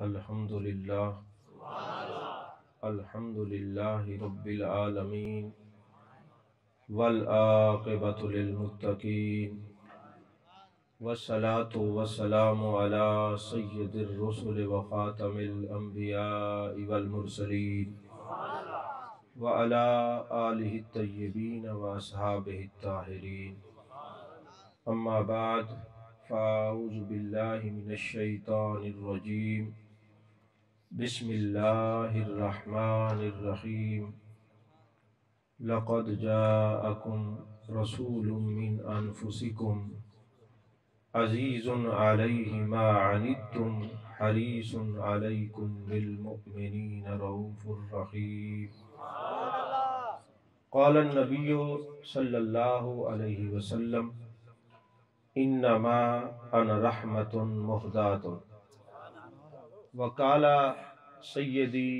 الحمدللہ الحمدللہ رب العالمین والعاقبۃ للمتقین والصلاة والسلام علی سید الرسل وخاتم الانبیاء والمرسلین وعلی آلہ الطیبین واصحابہ الطاہرین اما بعد فاعوذ باللہ من الشیطان الرجیم بسم اللہ الرحمن الرحیم لقد جاءکم رسول من انفسکم عزیز علیہ ما عنتم حریص علیکم بالمؤمنین رؤوف رحیم قال النبی صلی اللہ علیہ وسلم انما انا رحمت مہدات وقال سیدی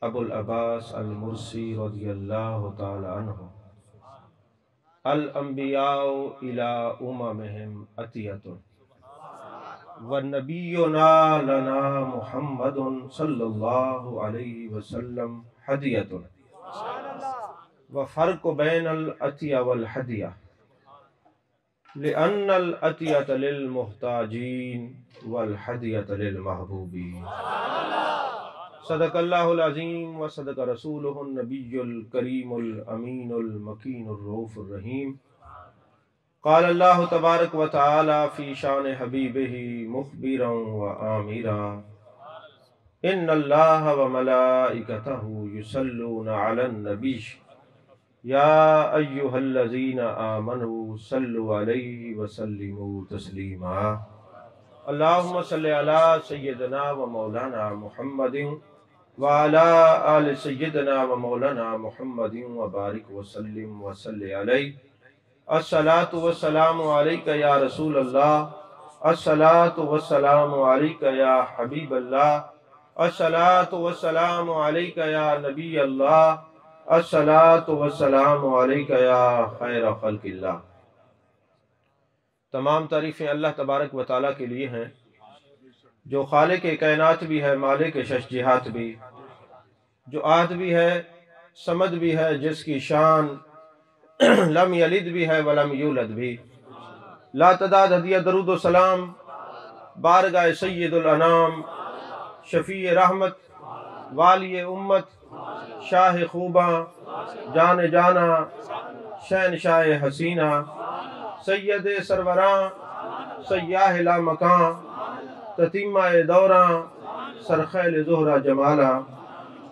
ابو العباس المرسی رضی اللہ تعالی عنہ الانبیاء الى اممہم عطیۃ ونبینا لنا محمد صلی اللہ علیہ وسلم ہدیۃ وفرق بین العطیہ والہدیہ لأن العطیۃ للمحتاجین والہدیۃ للمحبوبین صدق اللہ العظیم وصدق رسولہ النبی الکریم الامین المکین الرؤوف الرحیم قال اللہ تبارک و تعالی فی شان حبیبہ مخبرا و آمرا ان اللہ و ملائکتہ یصلون علی النبی یا ایہا الذین آمنوا صلوا علیہ وسلموا تسلیما اللہم صلی علی سیدنا و مولانا محمد وعلی آل سیدنا و مولانا محمد وبارک وسلم وصلی علیہ الصلاۃ والسلام علیکہ یا رسول اللہ الصلاۃ والسلام علیکہ یا حبیب اللہ الصلاۃ والسلام علیکہ یا نبی اللہ الصلاۃ والسلام علیکہ یا خیر خلق اللہ۔ تمام تعریفیں اللہ تبارک و تعالیٰ کے لیے ہیں جو خالق کائنات بھی ہے، مالک شش جہات بھی، جو آہد بھی ہے، صمد بھی ہے، جس کی شان لم یلد بھی ہے ولم یولد بھی۔ لا تعداد ہدیہ درود و سلام بارگاہ سید الانام، شفیع رحمت، والی امت، شاہ خوباں، جان جانا، شہنشاہ حسینہ، سید سروراں، سیاہ لا مکاں، تتیمہ دوراں، سرخیل زہرہ جمالا،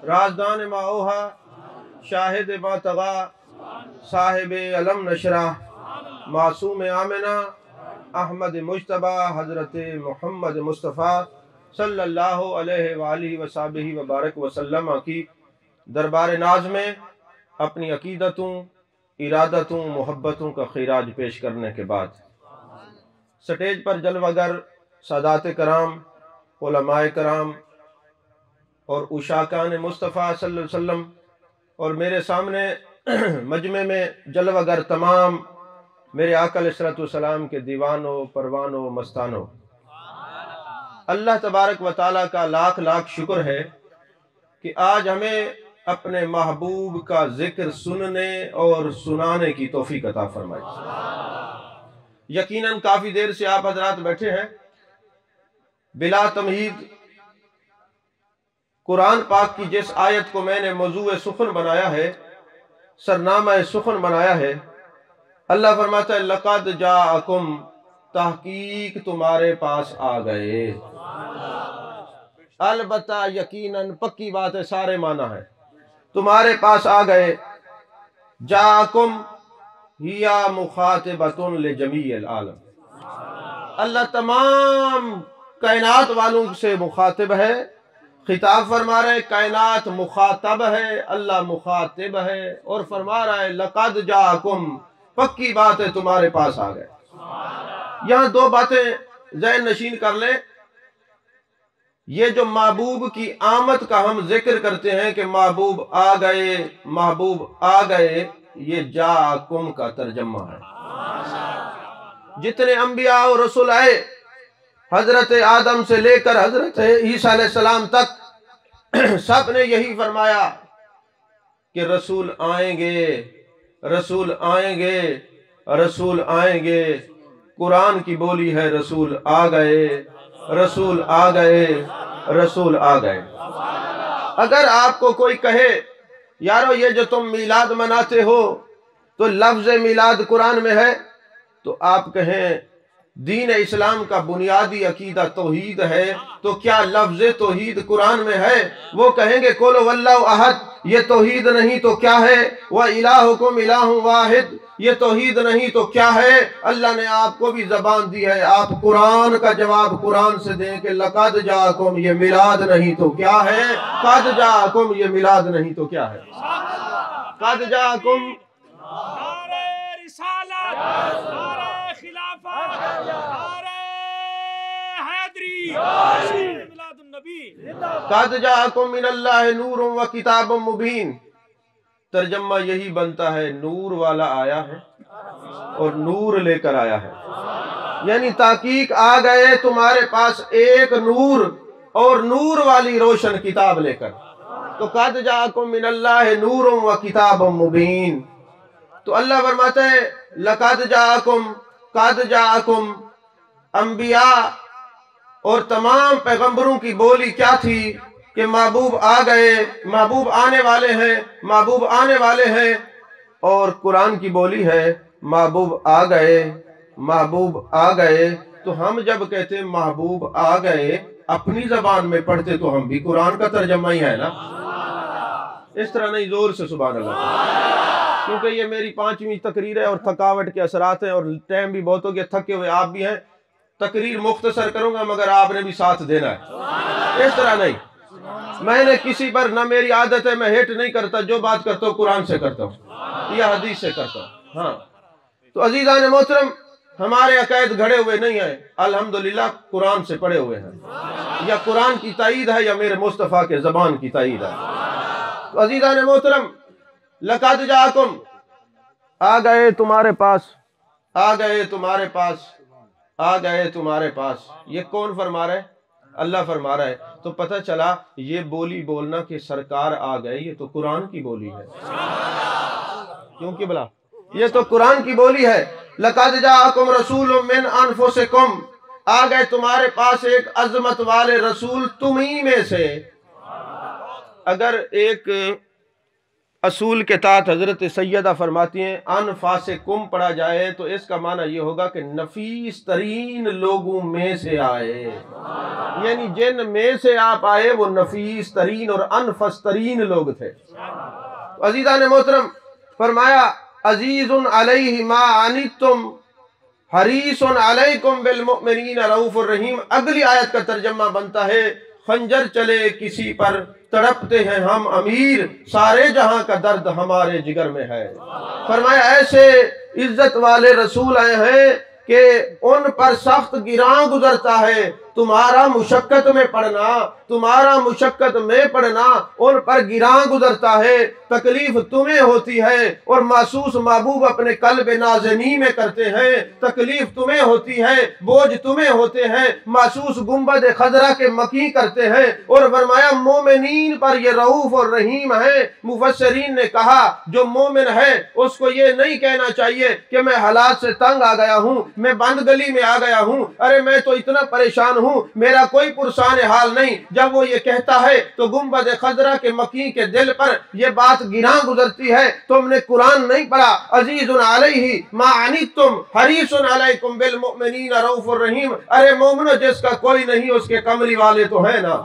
رازدان ما اوہا، شاہد ما طغا، صاحب علم نشرہ، معصوم آمنہ، احمد مجتبہ، حضرت محمد مصطفیٰ صلی اللہ علیہ وآلہ وصحبہ وبارک وسلم کی دربار ناز میں اپنی عقیدتوں، ارادتوں، محبتوں کا خراج پیش کرنے کے بعد سٹیج پر جلوہ گر سادات کرام، علماء کرام اور عشاقان مصطفیٰ صلی اللہ علیہ وسلم اور میرے سامنے مجمع میں جلوہ گر تمام میرے آقا علیہ الصلوۃ والسلام کے دیوانوں، پروانوں، مستانوں، اللہ تبارک و تعالیٰ کا لاکھ لاکھ شکر ہے کہ آج ہمیں اپنے محبوب کا ذکر سننے اور سنانے کی توفیق عطا فرمائی۔ یقیناً کافی دیر سے آپ حضرات بیٹھے ہیں، بلا تمہید قرآن پاک کی جس آیت کو میں نے موضوع سخن بنایا ہے، سرنامہ سخن بنایا ہے، اللہ فرماتا ہے لقد جاءکم، تحقیق تمہارے پاس آ گئے۔ البتہ یقیناً پکی بات ہے، سارے معنی ہے، تمہارے پاس آ گئے۔ جاءکم ہی مخاطبۃ لجمیع العالم، اللہ تمام کائنات والوں سے مخاطب ہے، خطاب فرما رہے، کائنات مخاطب ہے، اللہ مخاطب ہے، اور فرما رہا ہے لقد جاءکم، پکی بات ہے تمہارے پاس آ گئے۔ یہاں دو باتیں ذہن نشین کر لیں۔ یہ جو محبوب کی آمد کا ہم ذکر کرتے ہیں کہ محبوب آ گئے، محبوب آ گئے، یہ جاءکم کا ترجمہ ہے۔ جتنے انبیاء و رسول آئے، حضرت آدم سے لے کر حضرت عیسیٰ علیہ السلام تک سب نے یہی فرمایا کہ رسول آئیں گے، رسول آئیں گے، رسول آئیں گے۔ قرآن کی بولی ہے رسول آ گئے، رسول آ گئے، رسول آ گئے۔ اگر آپ کو کوئی کہے یارو یہ جو تم میلاد مناتے ہو تو لفظ میلاد قرآن میں ہے، تو آپ کہیں دین اسلام کا بنیادی عقیدہ توحید ہے، تو کیا لفظ توحید قرآن میں ہے؟ وہ کہیں گے قل واللہ احد، یہ توحید نہیں تو کیا ہے؟ وَإِلَٰهُكُمْ إِلَٰهٌ وَاحِدٌ، یہ توحید نہیں تو کیا ہے؟ اللہ نے آپ کو بھی زبان دی ہے، آپ قرآن کا جواب قرآن سے دیں کہ لَقَدْ جَاءَكُمْ، یہ میلاد نہیں تو کیا ہے؟ قَدْ جَاءَكُمْ، یہ میلاد نہیں تو کیا ہے؟ قَدْ جَاءَكُمْ نعرہ رسالت، نعرہ خلافت، نعرہ حیدری، میلاد النبی۔ قَدْ جَاءَكُمْ مِنَ اللَّهِ نُورٌ وَكِتَابٌ مُبِينٌ، ترجمہ یہی بنتا ہے نور والا آیا ہے اور نور لے کر آیا ہے، یعنی تحقیق آ گئے تمہارے پاس ایک نور اور نور والی روشن کتاب لے کر۔ تو قَدْ جَاءَكُمْ مِنَ اللَّهِ نُورٌ وَكِتَابٌ مُبِينٌ، تو اللہ فرماتے ہیں لَقَدْ جَاءَكُمْ، قَدْ جَاءَكُمْ، انبیاء اور تمام پیغمبروں کی بولی کیا تھی کہ محبوب آ گئے، محبوب آنے والے ہیں، محبوب آنے والے ہیں۔ اور قرآن کی بولی ہے محبوب آ گئے، محبوب آ گئے۔ تو ہم جب کہتے ہیں محبوب آ گئے اپنی زبان میں پڑھتے تو ہم بھی قرآن کا ترجمہ ہی ہے نا، اس طرح نہیں، زور سے سبحان اللہ، کیونکہ یہ میری 5ویں تقریر ہے اور تھکاوٹ کے اثرات ہیں اور ٹائم بھی بہت ہو گیا، تھکے ہوئے آپ بھی ہیں۔ تقریر مختصر کروں گا مگر آپ نے بھی ساتھ دینا ہے، اس طرح نہیں۔ میں نے کسی پر، نہ میری عادت ہے، میں ہیٹ نہیں کرتا، جو بات کرتا ہوں قرآن سے کرتا ہوں یا حدیث سے کرتا ہوں۔ ہاں تو عزیزان محترم، ہمارے عقائد گھڑے ہوئے نہیں ہیں، الحمدللہ قرآن سے پڑھے ہوئے ہیں، یا قرآن کی تائید ہے یا میرے مصطفیٰ کے زبان کی تائید ہے۔ تو عزیزان محترم، لَقَدْ جَاءَكُمْ، آ گئے تمہارے پاس، آ گئے تمہارے پاس، آ گئے تمہارے پاس، یہ کون فرما رہا ہے؟ اللہ فرما رہا ہے۔ تو پتہ چلا یہ بولی بولنا کہ سرکار آ گئے، یہ تو قرآن کی بولی ہے، کیونکہ بلا یہ تو قرآن کی بولی ہے۔ لَقَدْ جَاءَكُمْ رَسُولٌ مِّنْ أَنفُسِكُمْ، آ گئے تمہارے پاس ایک عظمت والے رسول تمہیں میں سے۔ اگر ایک اصول کے تحت حضرت سیدہ فرماتی ہیں انفاسکم پڑھا جائے تو اس کا معنی یہ ہوگا کہ نفیس ترین لوگوں میں سے آئے، یعنی جن میں سے آپ آئے وہ نفیس ترین اور انفس ترین لوگ تھے۔ عزیزان محترم، فرمایا عزیز علیہ ما عنتم حریص علیکم بالمؤمنین رؤوف الرحیم۔ اگلی آیت کا ترجمہ بنتا ہے خنجر چلے کسی پر تڑپتے ہیں ہم امیر، سارے جہاں کا درد ہمارے جگر میں ہے۔ فرمایا ایسے عزت والے رسول آئے ہیں کہ ان پر سخت گراں گزرتا ہے، تمہارا مشقت میں پڑھنا، تمہارا مشقت میں پڑھنا ان پر گراں گزرتا ہے، تکلیف تمہیں ہوتی ہے اور محسوس محبوب اپنے قلب نازنی میں کرتے ہیں، تکلیف تمہیں ہوتی ہے، بوجھ تمہیں ہوتے ہیں، محسوس گنبد خضرا کے مکی کرتے ہیں۔ اور فرمایا مومنین پر یہ رؤوف اور رحیم ہے۔ مفسرین نے کہا جو مومن ہے اس کو یہ نہیں کہنا چاہیے کہ میں حالات سے تنگ آ گیا ہوں، میں بند گلی میں آ گیا ہوں، ارے میں تو اتنا پریشان ہوں، میرا کوئی پرسان حال نہیں۔ جب وہ یہ کہتا ہے تو گنبد خضرا کے مکی کے دل پر یہ بات گراں گزرتی ہے، تم نے قرآن نہیں پڑھا۔ عزیز علیہ ما عنتم حریص علیکم بالمؤمنین رؤوف الرحیم۔ ارے مومنو، جس کا کوئی نہیں اس کے کملی والے تو ہیں نا،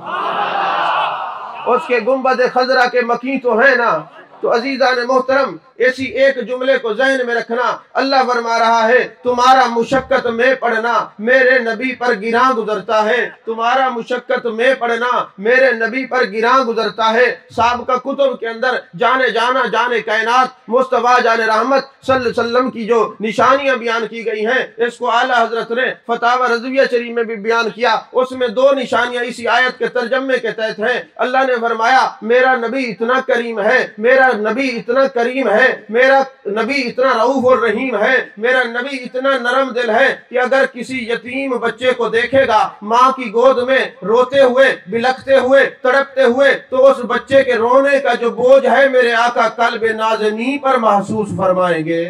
اس کے گنبد خضرا کے مکی تو ہیں نا۔ تو عزیزان محترم، ایسی ایک جملے کو ذہن میں رکھنا، اللہ فرما رہا ہے تمہارا مشقت میں پڑھنا میرے نبی پر گراں گزرتا ہے، تمہارا مشقت میں پڑھنا میرے نبی پر گراں گزرتا ہے۔ سابقہ کتب کے اندر جانے جانا جانے کائنات مصطفیٰ جان رحمت صلی اللہ علیہ وسلم کی جو نشانیاں بیان کی گئی ہیں، اس کو اعلیٰ حضرت نے فتاوی رضویہ شریف میں بھی بیان کیا۔ اس میں 2 نشانیاں اسی آیت کے ترجمے کے تحت ہیں۔ اللہ نے فرمایا میرا نبی اتنا کریم ہے، میرا میرا نبی اتنا کریم ہے، میرا نبی اتنا رؤوف الرحیم ہے، میرا نبی اتنا نرم دل ہے کہ اگر کسی یتیم بچے کو دیکھے گا ماں کی گود میں روتے ہوئے، بلکتے ہوئے، تڑپتے ہوئے، تو اس بچے کے رونے کا جو بوجھ ہے میرے آقا قلب نازنین پر محسوس فرمائیں گے۔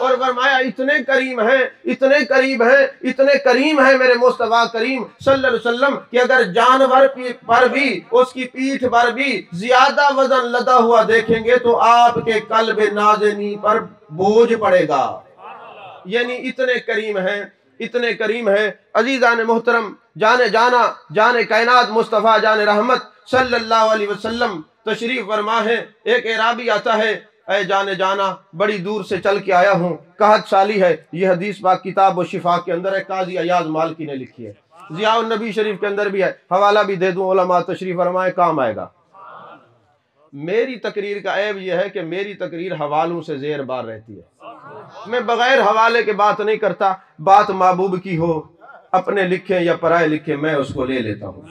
اور فرمایا اتنے کریم ہیں، اتنے قریب ہیں، اتنے کریم ہیں میرے مصطفیٰ کریم صلی اللہ علیہ وسلم کہ اگر جانور پر بھی، اس کی پیٹھ پر بھی زیادہ وزن لدا ہوا دیکھیں گے تو آپ کے قلب نازنین پر بوجھ پڑے گا۔ یعنی اتنے کریم ہیں، اتنے کریم ہیں۔ عزیزان محترم، جان جانا، جان کائنات مصطفیٰ جان رحمت صلی اللہ علیہ وسلم تشریف فرما ہے۔ ایک اعرابی آتا ہے، اے جان جانا بڑی دور سے چل کے آیا ہوں، قحط سالی ہے۔ یہ حدیث پاک کتاب و شفا کے اندر ہے، قاضی ایاز مالکی نے لکھی ہے، ضیاء النبی شریف کے اندر بھی ہے، حوالہ بھی دے دوں، علماء تشریف فرمائے، کام آئے گا۔ میری تقریر کا عیب یہ ہے کہ میری تقریر حوالوں سے زیر بار رہتی ہے، میں بغیر حوالے کے بات نہیں کرتا، بات محبوب کی ہو، اپنے لکھیں یا پرائے لکھیں، میں اس کو لے لیتا ہوں،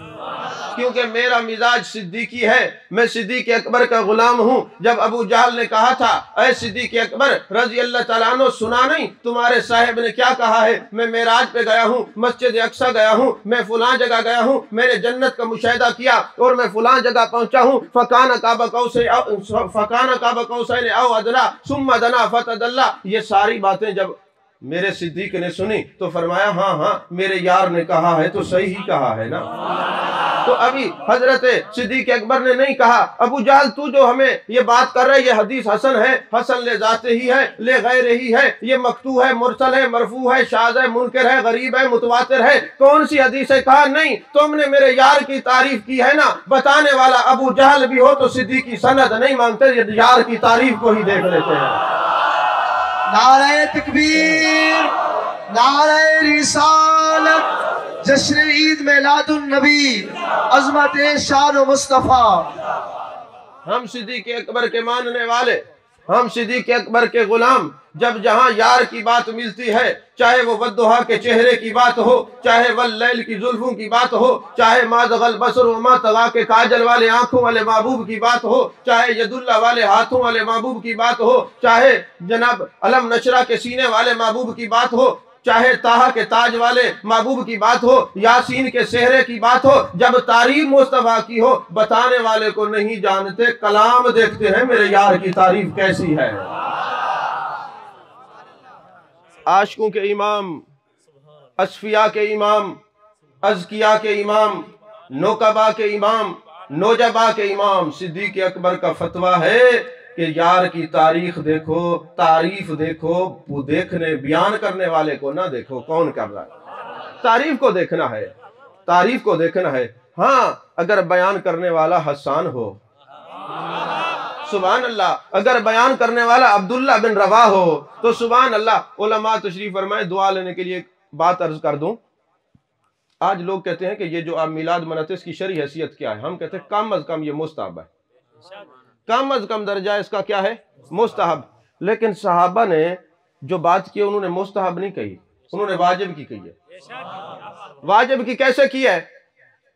کیونکہ میرا مزاج صدیقی ہے، میں صدیق اکبر کا غلام ہوں۔ جب ابو جہل نے کہا تھا اے صدیق اکبر رضی اللہ تعالیٰ عنہ سنا نہیں تمہارے صاحب نے کیا کہا ہے، میں معراج پہ گیا ہوں، مسجد اقصی گیا ہوں، میں فلاں جگہ گیا ہوں، میں نے جنت کا مشاہدہ کیا اور میں فلاں جگہ پہنچا ہوں، فکان قاب قوسین او ادنی ثم دنا فتدلی، یہ ساری باتیں جب میرے صدیق نے سنی تو فرمایا ہاں ہاں میرے یار نے کہا ہے تو صحیح ہی کہا ہے نا۔ تو ابھی حضرت صدیق اکبر نے نہیں کہا ابو جہل تو جو ہمیں یہ بات کر رہا ہے یہ حدیث حسن ہے، حسن لے ذاتے ہی ہے، لے غیر ہی ہے، یہ مقطوع ہے، مرسل ہے، مرفوع ہے، شاذ ہے، منکر ہے، غریب ہے، متواتر ہے، کون سی حدیث ہے؟ کہا نہیں، تم نے میرے یار کی تعریف کی ہے نا، بتانے والا ابو جہل بھی ہو تو صدیق کی سند نہیں مانگتے، یار کی تعریف کو ہی دیکھ لیتے ہیں۔ نعرہ تکبیر، نعرہ رسالت، جشن عید میلاد النبی، عظمت شان و مصطفیٰ۔ ہم صدیق اکبر کے ماننے والے، ہم صدیق اکبر کے غلام، جب جہاں یار کی بات ملتی ہے، چاہے وہ والضحیٰ کے چہرے کی بات ہو، چاہے واللیل کی زلفوں کی بات ہو، چاہے ما طغی البصر وما طغی کے کاجل والے آنکھوں والے محبوب کی بات ہو، چاہے ید اللہ والے ہاتھوں والے محبوب کی بات ہو، چاہے جناب علم نشرہ کے سینے والے محبوب کی بات ہو، چاہے طٰہٰ کے تاج والے محبوب کی بات ہو، یاسین کے سہرے کی بات ہو، جب تعریف مصطفیٰ کی ہو بتانے والے کو نہیں جانتے، کلام دیکھتے ہیں میرے یار کی تعریف کیسی ہے۔ عاشقوں کے امام، اصفیاء کے امام، ازکیاء کے امام، نوکبا کے امام، نوجبا کے امام صدیق اکبر کا فتویٰ ہے کہ یار کی تاریخ دیکھو، تعریف دیکھو، وہ دیکھنے بیان کرنے والے کو نہ دیکھو کون کر رہا ہے، تعریف کو دیکھنا ہے، تعریف کو دیکھنا ہے۔ ہاں اگر بیان کرنے والا حسان ہو، سبحان اللہ، اگر بیان کرنے والا عبداللہ بن رواح ہو تو سبحان اللہ۔ علماء تشریف فرمائے، دعا لینے کے لیے ایک بات عرض کر دوں۔ آج لوگ کہتے ہیں کہ یہ جو آپ میلاد مناتے اس کی شرعی حیثیت کیا ہے؟ ہم کہتے ہیں کم از کم یہ مستحب ہے، کم از کم درجہ اس کا کیا ہے؟ مستحب۔ لیکن صحابہ نے جو بات کی انہوں نے مستحب نہیں کہی، انہوں نے واجب کی کہی ہے۔ واجب کی کیسے کی ہے؟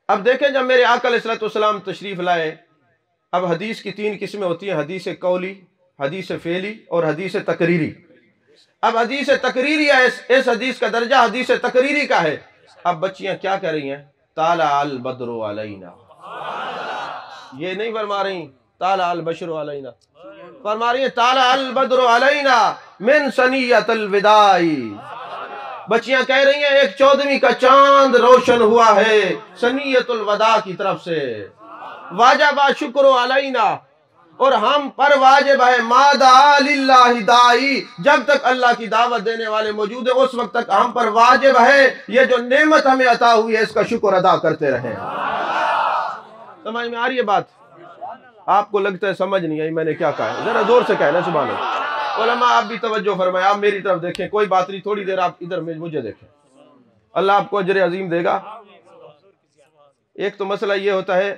اب دیکھیں جب میرے آقا علیہ السلام تشریف لائے، اب حدیث کی 3 قسمیں ہوتی ہیں، حدیث قولی، حدیث فعلی اور حدیث تقریری۔ اب حدیث تقریری ہے، اس حدیث کا درجہ حدیث تقریری کا ہے۔ اب بچیاں کیا کہہ رہی ہیں؟ طالع البدر علینا، یہ نہیں فرما رہی طالع البشر علینا، فرما رہی ہیں طالع البدر علینا من ثنیۃ الوداع۔ بچیاں کہہ رہی ہیں ایک 14ویں کا چاند روشن ہوا ہے ثنیۃ الوداع کی طرف سے، واجب شکر علینا، اور ہم پر واجب ہے ما دعا للہ داعی، جب تک اللہ کی دعوت دینے والے موجود ہیں اس وقت تک ہم پر واجب ہے یہ جو نعمت ہمیں عطا ہوئی ہے اس کا شکر ادا کرتے رہیں۔ سمجھ میں آ رہی ہے بات؟ آپ کو لگتا ہے سمجھ نہیں آئی میں نے کیا کہا ہے؟ ذرا زور سے کہنا سبحان اللہ۔ علماء آپ بھی توجہ فرمائیں، آپ میری طرف دیکھیں، کوئی بات نہیں، تھوڑی دیر آپ ادھر مجھے دیکھیں، اللہ آپ کو اجر عظیم دے گا۔ ایک تو مسئلہ یہ ہوتا ہے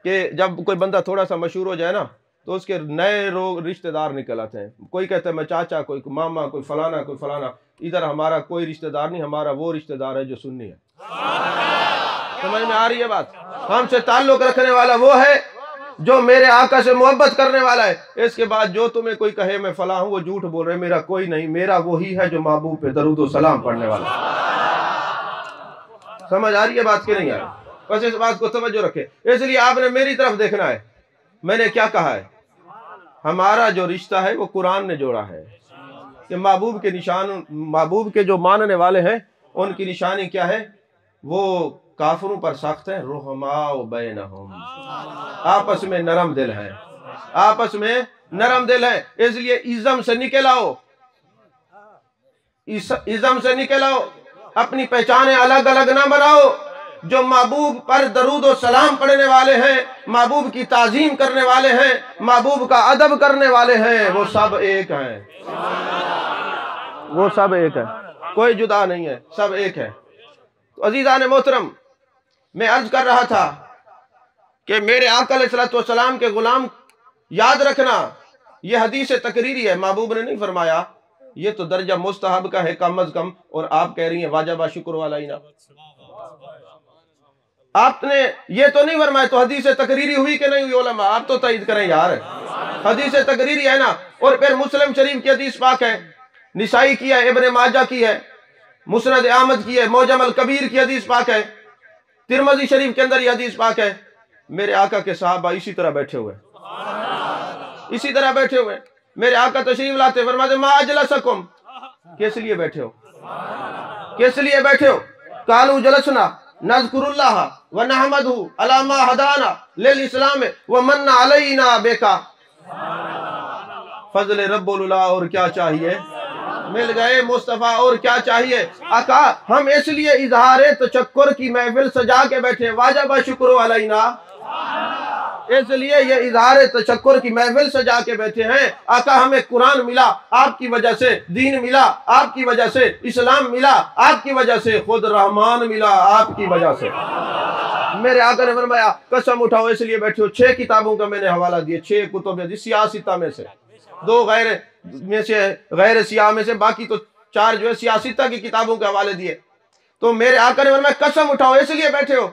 کہ جب کوئی بندہ تھوڑا سا مشہور ہو جائے نا تو اس کے نئے رشتہ دار نکل آتے ہیں، کوئی کہتا ہے میں چاچا، کوئی ماما، کوئی فلانا، کوئی فلانا۔ ادھر ہمارا کوئی رشتہ دار نہیں، ہمارا وہ رشتہ دار ہے جو سنی ہے۔ سمجھ میں آ رہی ہے بات؟ ہم سے تعلق رکھنے والا وہ ہے جو میرے آقا سے محبت کرنے والا ہے، اس کے بعد جو تمہیں کوئی کہے میں فلاں ہوں وہ جھوٹ بول رہے، میرا کوئی نہیں، میرا وہی ہے جو محبوب پہ درود و سلام پڑھنے والا ہے۔ سمجھ آ رہی ہے بات کہ نہیں آ رہی؟ بس اس بات کو توجہ رکھے، اس لیے آپ نے میری طرف دیکھنا ہے۔ میں نے کیا کہا ہے؟ ہمارا جو رشتہ ہے وہ قرآن نے جوڑا ہے کہ محبوب کے نشان، محبوب کے جو ماننے والے ہیں ان کی نشانی کیا ہے؟ وہ کافروں پر سخت ہیں، رحماء بینہم، آپس میں نرم دل ہیں، آپس میں نرم دل ہیں۔ اس لیے ازم سے نکل آؤ، ازم سے نکل آؤ، اپنی پہچانیں الگ الگ نہ بناؤ۔ جو محبوب پر درود و سلام پڑھنے والے ہیں، محبوب کی تعظیم کرنے والے ہیں، محبوب کا ادب کرنے والے ہیں، وہ سب ایک ہیں، وہ سب ایک ہیں، کوئی جدا نہیں ہے، سب ایک ہے۔ تو عزیزان محترم، میں عرض کر رہا تھا کہ میرے آقا علیہ السلام کے غلام یاد رکھنا، یہ حدیث تقریری ہے، محبوب نے نہیں فرمایا یہ تو درجہ مستحب کا ہے کم از کم، اور آپ کہہ رہی ہیں واجبہ شکر والا ہی نا۔ آپ نے یہ تو نہیں فرمایا، تو حدیث تقریری ہوئی کہ نہیں ہوئی؟ علماء آپ تو تائید کریں یار، حدیث تقریری ہے نا۔ اور پھر مسلم شریف کی حدیث پاک ہے، نسائی کی ہے، ابن ماجہ کی ہے، مسند احمد کی ہے، معجم الکبیر کی حدیث پاک ہے، ترمذی شریف کے اندر یہ حدیث پاک ہے۔ میرے آقا کے صحابہ اسی طرح بیٹھے ہوئے، اسی طرح بیٹھے ہوئے، میرے آقا تشریف لاتے فرماتے ما اجلسکم، کس لیے بیٹھے ہو، کس لیے بیٹھے ہو؟ قالوا جلسنا نذکر اللہ ونحمدہ علی ما ہدانا للاسلام ومن علینا بکا، فضل رب اللہ، اور کیا چاہیے؟ مل گئے مصطفیٰ، اور کیا چاہیے؟ آقا ہم اس لیے اظہار تشکر کی محفل سجا کے بیٹھے، واجب شکر علینا، اس لیے یہ اظہار تشکر کی محفل سجا کے بیٹھے ہیں۔ آقا ہمیں قرآن ملا آپ کی وجہ سے، دین ملا آپ کی وجہ سے، اسلام ملا آپ کی وجہ سے، خود رحمان ملا آپ کی وجہ سے۔ میرے آقا نے فرمایا قسم اٹھاؤ اس لیے بیٹھے ہو، 6 کتابوں کا میں نے حوالہ دیا، 6 کتب سیاستہ میں سے، 2 غیر سیاہ میں سے، باقی تو 4 جو ہے سیاستہ کی کتابوں کے حوالے دیے۔ تو میرے آقا نے فرمایا قسم اٹھاؤ اس لیے بیٹھے ہو؟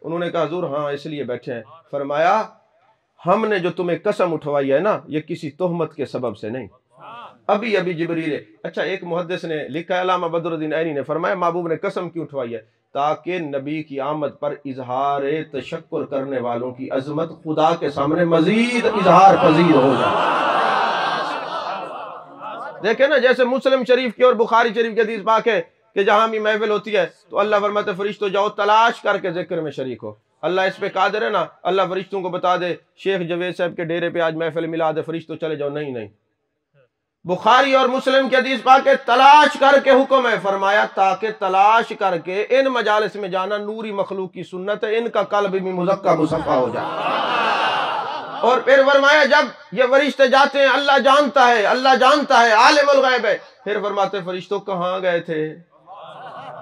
انہوں نے کہا حضور ہاں اس لیے بیٹھے ہیں۔ فرمایا ہم نے جو تمہیں قسم اٹھوائی ہے نا، یہ کسی تہمت کے سبب سے نہیں، ابھی ابھی جبریل۔ اچھا ایک محدث نے لکھا ہے، علامہ بدر الدین عینی نے فرمایا محبوب نے قسم کیوں اٹھوائی ہے؟ تاکہ نبی کی آمد پر اظہار تشکر کرنے والوں کی عظمت خدا کے سامنے مزید اظہار پذیر ہو جائے۔ دیکھیں نا، جیسے مسلم شریف کی اور بخاری شریف کی حدیث پاک ہے کہ جہاں بھی محفل ہوتی ہے تو اللہ فرماتے فرشتوں جاؤ تلاش کر کے ذکر میں شریک ہو۔ اللہ اس پہ قادر ہے نا، اللہ فرشتوں کو بتا دے شیخ جوید صاحب کے ڈیرے پہ آج محفل ملا دے، فرشتوں چلے جاؤ، نہیں۔ بخاری اور مسلم کی حدیث پاک ہے تلاش کر کے حکم ہے، فرمایا تاکہ تلاش کر کے ان مجالس میں جانا نوری مخلوق کی سنت ہے، ان کا قلب بھی مزکا مصفا ہو جائے۔ اور پھر فرمایا جب یہ فرشتے جاتے ہیں اللہ جانتا ہے، اللہ جانتا ہے، عالم الغیب ہے۔ پھر فرماتے فرشتوں کہاں گئے تھے؟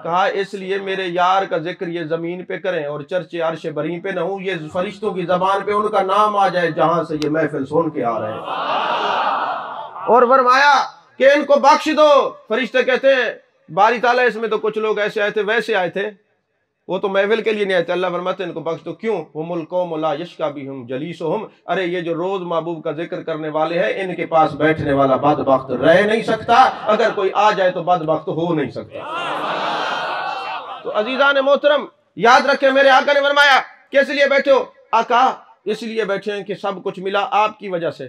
کہا اس لیے میرے یار کا ذکر یہ زمین پہ کریں اور چرچے عرش بریں پہ نہ ہوں، یہ فرشتوں کی زبان پہ ان کا نام آ جائے جہاں سے یہ محفل سن کے آ رہے ہیں۔ اور فرمایا کہ ان کو بخش دو۔ فرشتے کہتے ہیں باری تعالیٰ اس میں تو کچھ لوگ ایسے آئے تھے ویسے آئے تھے، وہ تو محفل کے لیے نہیں آئے تھے۔ اللہ فرماتے ہیں ان کو بخش دو، کیوں؟ ہم القوم لا یشقی بہم جلیسہم، ارے یہ جو روز محبوب کا ذکر کرنے والے ہیں ان کے پاس بیٹھنے والا بدبخت رہ نہیں سکتا، اگر کوئی آ جائے تو بدبخت ہو نہیں سکتا۔ تو عزیزان محترم یاد رکھیں، میرے آقا نے فرمایا کس لیے بیٹھے ہو؟ آقا اس لیے بیٹھے ہیں کہ سب کچھ ملا آپ کی وجہ سے،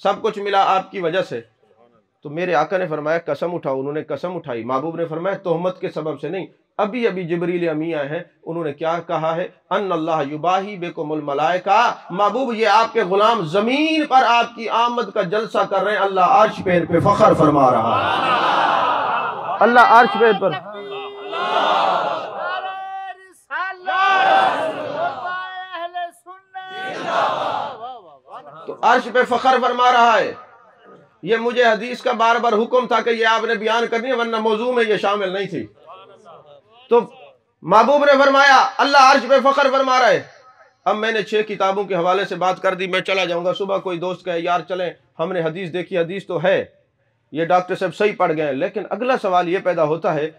سب کچھ ملا آپ کی وجہ سے۔ تو میرے آقا نے فرمایا قسم اٹھاؤ، انہوں نے قسم اٹھائی۔ محبوب نے فرمایا تہمت کے سبب سے نہیں، ابھی ابھی جبریل امی آئے ہیں، انہوں نے کیا کہا ہے؟ ان اللہ یباہی بکم الملائکہ، محبوب یہ آپ کے غلام زمین پر آپ کی آمد کا جلسہ کر رہے ہیں، اللہ عرش پہ فخر فرما رہا ہے، اللہ عرش پہ تو عرش پہ فخر فرما رہا ہے۔ یہ مجھے حدیث کا بار بار حکم تھا کہ یہ آپ نے بیان کرنی ہے، ورنہ موضوع میں یہ شامل نہیں تھی۔ تو محبوب نے فرمایا اللہ عرش پہ فخر فرما رہا ہے۔ اب میں نے 6 کتابوں کے حوالے سے بات کر دی، میں چلا جاؤں گا۔ صبح کوئی دوست کہے یار چلیں، ہم نے حدیث دیکھی، حدیث تو ہے، یہ ڈاکٹر صاحب صحیح پڑھ گئے ہیں، لیکن اگلا سوال یہ پیدا ہوتا ہے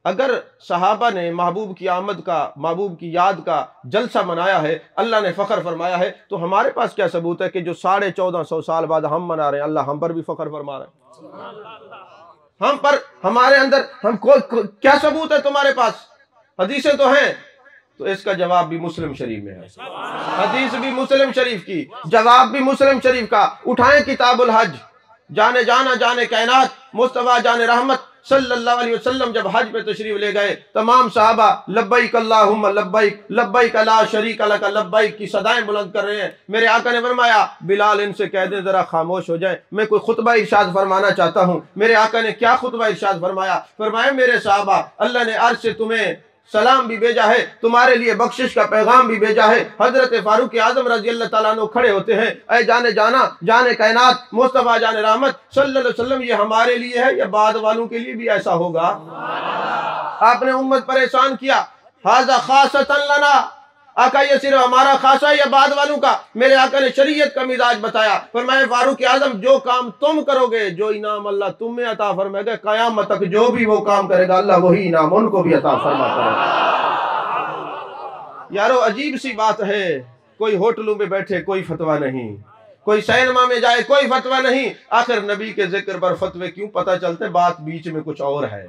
اگر صحابہ نے محبوب کی آمد کا، محبوب کی یاد کا جلسہ منایا ہے، اللہ نے فخر فرمایا ہے، تو ہمارے پاس کیا ثبوت ہے کہ جو 1450 سال بعد ہم منا رہے ہیں اللہ ہم پر بھی فخر فرما رہے ہیں؟ ہم پر، ہمارے اندر کیا ثبوت ہے تمہارے پاس؟ حدیثیں تو ہیں، تو اس کا جواب بھی مسلم شریف میں ہے، حدیث بھی مسلم شریف کی، جواب بھی مسلم شریف کا۔ اٹھائیں کتاب الحج، جانے جانا جانے کائنات مصطفیٰ جان رحمت صلی اللہ علیہ وسلم جب حج پہ تشریف لے گئے، تمام صحابہ لبیک اللہم لبیک لبیک لا شریک لک لبیک کی صدائیں بلند کر رہے ہیں۔ میرے آقا نے فرمایا بلال ان سے کہہ دیں ذرا خاموش ہو جائیں، میں کوئی خطبہ ارشاد فرمانا چاہتا ہوں۔ میرے آقا نے کیا خطبہ ارشاد فرمایا؟ فرمایا میرے صحابہ، اللہ نے عرش سے تمہیں سلام بھی بھیجا ہے، تمہارے لیے بخشش کا پیغام بھی بھیجا ہے۔ حضرت فاروق اعظم رضی اللہ تعالیٰ عنہ کھڑے ہوتے ہیں، اے جانے جانا جانے کائنات مصطفیٰ جان رحمت صلی اللہ علیہ وسلم، یہ ہمارے لیے ہے یا بعد والوں کے لیے بھی ایسا ہوگا؟ آپ نے امت پر احسان کیا، ھذا خاصۃ لنا، آقا یہ صرف ہمارا خاصہ ہے یا بعد والوں کا؟ میرے آقا نے شریعت کا مزاج بتایا، فرمایا فاروق اعظم جو کام تم کرو گے، جو انعام اللہ تمہیں عطا فرمائے گا، قیامت تک جو بھی وہ کام کرے گا اللہ وہی انعام ان کو بھی عطا فرماتا ہے۔ یارو عجیب سی بات ہے، کوئی ہوٹلوں میں بیٹھے کوئی فتویٰ نہیں، کوئی سینما میں جائے کوئی فتویٰ نہیں، آخر نبی کے ذکر پر فتوے کیوں؟ پتہ چلتے بات بیچ میں کچھ اور ہے۔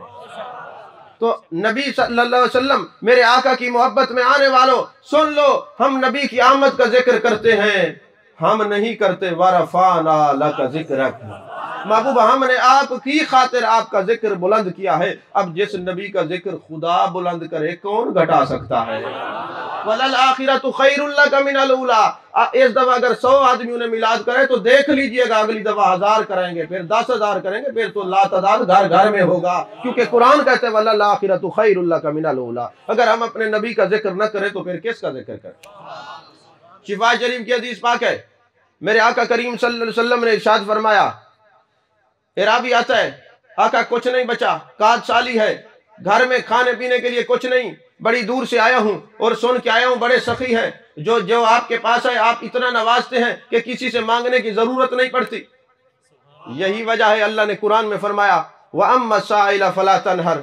تو نبی صلی اللہ علیہ وسلم، میرے آقا کی محبت میں آنے والوں سن لو، ہم نبی کی آمد کا ذکر کرتے ہیں، ہم نہیں کرتے وَرَفَعْنَا لَكَ ذِكْرَكَ، محبوب ہم نے آپ کی خاطر آپ کا ذکر بلند کیا ہے۔ اب جس نبی کا ذکر خدا بلند کرے کون گھٹا سکتا ہے؟ وَلَلْآخِرَةُ خَيْرٌ لَكَ مِنَ الْأُولَىٰ، اس دفعہ اگر 100 آدمیوں نے میلاد کرے تو دیکھ لیجئے گا اگلی دفعہ 1000 کریں گے، پھر 10,000 کریں گے، پھر تو لا تعداد گھر گھر میں ہوگا، کیونکہ قرآن کہتے ہیں وَلَلْآخِرَةُ خَيْرٌ لَكَ مِنَ الْأُولَىٰ۔ اگر ہم اپنے نبی کا ذکر نہ کریں تو پھر کس کا ذکر کریں؟ شفا شریف کی حدیث پاک ہے، میرے آقا کریم صلی اللہ علیہ وسلم نے ارشاد فرمایا، عرابی آتا ہے آقا کچھ نہیں بچا، قاد سالی ہے، گھر میں کھانے پینے کے لیے کچھ نہیں، بڑی دور سے آیا ہوں اور سن کے آیا ہوں بڑے سخی ہیں، جو آپ کے پاس ہے آپ اتنا نوازتے ہیں کہ کسی سے مانگنے کی ضرورت نہیں پڑتی۔ یہی وجہ ہے اللہ نے قرآن میں فرمایا وَأَمَّا السَّائِلَ فَلَا تَنْهَرْ،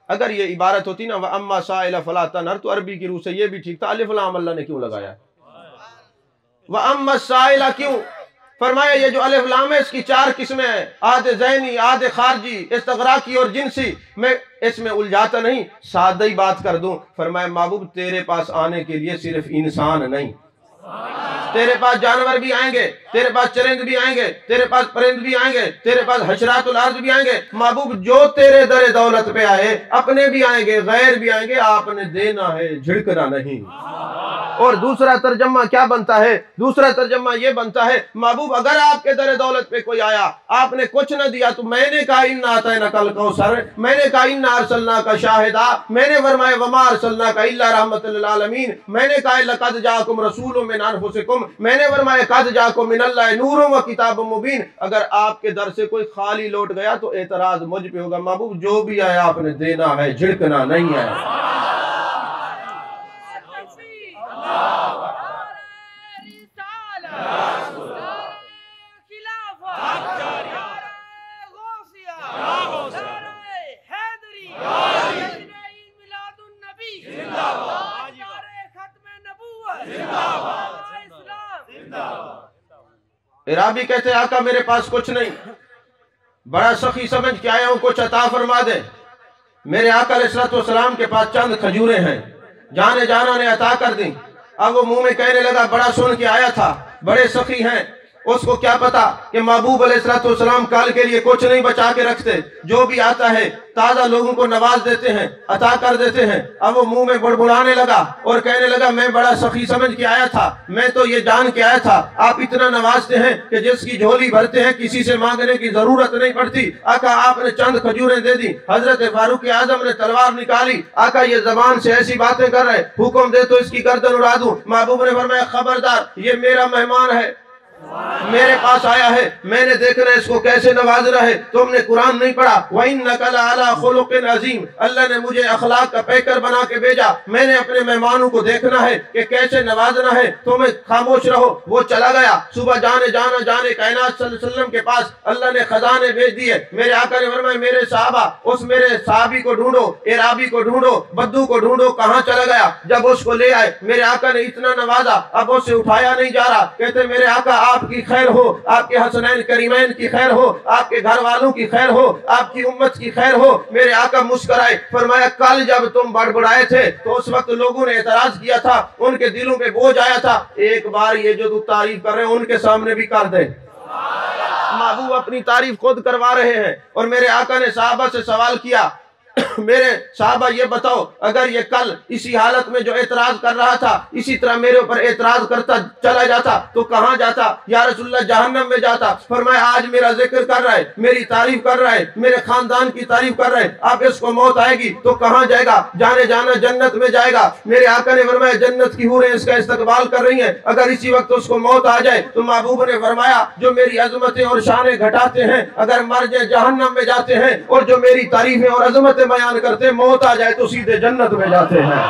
اگر یہ عبارت ہوتی نا وَأَمَّا السَّائِلَ فَلَا تَنْهَرْ تو عربی کی روح سے یہ بھی ٹھیک تھا، الف لام اللہ نے کیوں لگایا؟ وَأَمَّا السَّائِلَ کیوں؟ فرمایا یہ جو الف لام ہے اس کی 4 قسمیں ہیں، آدھے ذہنی، آدھے خارجی، استغراقی اور جنسی، میں اس میں الجھاتا نہیں، سادہ ہی بات کر دوں۔ فرمایا محبوب تیرے پاس آنے کے لیے صرف انسان نہیں، تیرے پاس جانور بھی آئیں گے، تیرے پاس چرند بھی آئیں گے، تیرے پاس پرند بھی آئیں گے، تیرے پاس حشرات الارض بھی آئیں گے۔ محبوب جو تیرے در دولت پہ آئے اپنے بھی آئیں گے غیر بھی آئیں گے، آپ نے دینا ہے جھڑکنا نہیں۔ اور دوسرا ترجمہ کیا بنتا ہے؟ دوسرا ترجمہ یہ بنتا ہے محبوب اگر آپ کے در دولت پہ کوئی آیا آپ نے کچھ نہ دیا تو میں نے کہا اِنَّا أَعْطَيْنَاكَ الْكَوْثَرَ، میں نے کہا اِنَّا أَرْسَلْنَاكَ شَاهِدًا، میں نے فرمایا وَمَا أَرْسَلْنَاكَ إِلَّا رَحْمَةً لِلْعَالَمِينَ، میں نے کہا لَقَدْ جَاءَكُمْ رَسُولٌ مِّنْ أَنفُسِكُمْ، میں نے فرمایا قَدْ جَاءَكُم مِّنَ اللَّهِ نُورٌ وَكِتَابٌ مُّبِينٌ۔ اگر آپ کے در سے کوئی خالی لوٹ گیا تو اعتراض مجھ پہ ہوگا، محبوب جو بھی آیا آپ نے دینا ہے جھڑکنا نہیں ہے۔ عرابی کہتے ہیں آقا میرے پاس کچھ نہیں، بڑا سخی سمجھ کے آیا ہوں کچھ عطا فرما دے۔ میرے آقا علیہ السلام کے پاس چند کھجوریں ہیں، جانے جانا نے عطا کر دی۔ اب وہ منہ میں کہنے لگا بڑا سن کے آیا تھا، بڑے سخی ہیں، اس کو کیا پتا کہ محبوب علیہ السلام کال کے لیے کچھ نہیں بچا کے رکھتے، جو بھی آتا ہے تازہ لوگوں کو نواز دیتے ہیں، عطا کر دیتے ہیں۔ اب وہ منہ میں بڑبڑانے لگا اور کہنے لگا میں بڑا سخی سمجھ کے آیا تھا، میں تو یہ جان کے آیا تھا آپ اتنا نوازتے ہیں کہ جس کی جھولی بھرتے ہیں کسی سے مانگنے کی ضرورت نہیں پڑتی۔ آقا آپ نے چند کھجوریں دے دی، حضرت فاروق اعظم نے تلوار نکالی، آقا یہ زبان سے ایسی باتیں کر رہے، حکم دے تو اس کی گردن اڑا دوں۔ محبوب نے فرمایا خبردار یہ میرا مہمان ہے، میرے پاس آیا ہے، میں نے دیکھنا ہے اس کو کیسے نوازنا ہے۔ تم نے قرآن نہیں پڑھا، وَإِنَّكَ لَعَلَىٰ خُلُقٍ عَظِيمٍ، اللہ نے مجھے اخلاق کا پیکر بنا کے بھیجا، میں نے اپنے مہمانوں کو دیکھنا ہے کہ کیسے نوازنا ہے، تمہیں خاموش رہو۔ وہ چلا گیا، صبح جانے کائنات صلی اللہ علیہ وسلم کے پاس اللہ نے خزانے بھیج دیے۔ میرے آقا نے فرمایا میرے صحابہ، اس میرے صحابی کو ڈھونڈو، اعرابی کو ڈھونڈو، بدو کو ڈھونڈو، کہاں چلا گیا؟ جب اس کو لے آئے، میرے آقا نے اتنا نوازا، اب اسے اٹھایا نہیں جا رہا۔ کہتے میرے آقا آپ کی خیر ہو، آپ کے حسنین کریمین کی خیر ہو، آپ کے گھر والوں کی خیر ہو، آپ کی امت کی خیر ہو۔ میرے آقا مسکرائے، فرمایا کل جب تم بڑبڑائے تھے تو اس وقت لوگوں نے اعتراض کیا تھا، ان کے دلوں پہ بوجھ آیا تھا، ایک بار یہ جو تو تعریف کر رہے ہیں ان کے سامنے بھی کر دے۔ محبوب اپنی تعریف خود کروا رہے ہیں۔ اور میرے آقا نے صحابہ سے سوال کیا، میرے صحابہ یہ بتاؤ، اگر یہ کل اسی حالت میں جو اعتراض کر رہا تھا اسی طرح میرے اوپر اعتراض کرتا چلا جاتا تو کہاں جاتا؟ یا رسول اللہ جہنم میں جاتا۔ فرمایا آج میرا ذکر کر رہا ہے، میری تعریف کر رہا ہے، میرے خاندان کی تعریف کر رہا ہے، اب اس کو موت آئے گی تو کہاں جائے گا؟ جانا جنت میں جائے گا۔ میرے آقا نے فرمایا جنت کی حوریں اس کا استقبال کر رہی ہیں، اگر اسی وقت اس کو موت آ جائے تو محبوب نے فرمایا جو میری عظمتیں اور شانیں گھٹاتے ہیں اگر مر جائے جہنم میں جاتے ہیں، اور جو میری تعریفیں اور عظمتیں بیان کرتے موت آ جائے تو سیدھے جنت میں جاتے ہیں۔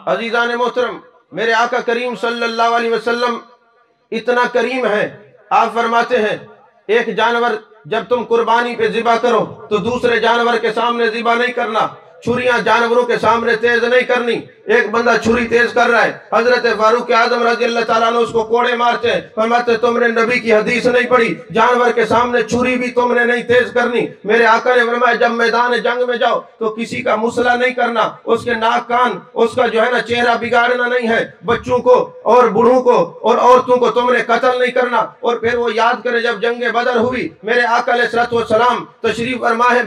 عزیزان محترم، میرے آقا کریم صلی اللہ علیہ وسلم اتنا کریم ہے، آپ فرماتے ہیں ایک جانور جب تم قربانی پہ ذبح کرو تو دوسرے جانور کے سامنے ذبح نہیں کرنا، چھریاں جانوروں کے سامنے تیز نہیں کرنی۔ ایک بندہ چھری تیز کر رہا ہے، حضرت فاروق اعظم رضی اللہ تعالیٰ عنہ اس کو کوڑے مارتے ہیں، فرماتے تم نے نبی کی حدیث نہیں پڑھی، جانور کے سامنے چھری بھی تم نے نہیں تیز کرنی۔ میرے آقا نے فرمایا جب میدان جنگ میں جاؤ تو کسی کا مسئلہ نہیں کرنا، اس کے ناک کان اس کا جو ہے نا چہرہ بگاڑنا نہیں ہے، بچوں کو اور بوڑھوں کو اور عورتوں کو تم نے قتل نہیں کرنا۔ اور پھر وہ یاد کرے جب جنگ بدر ہوئی، میرے آقا علیہ الصلوۃ والسلام تشریف فرما ہے،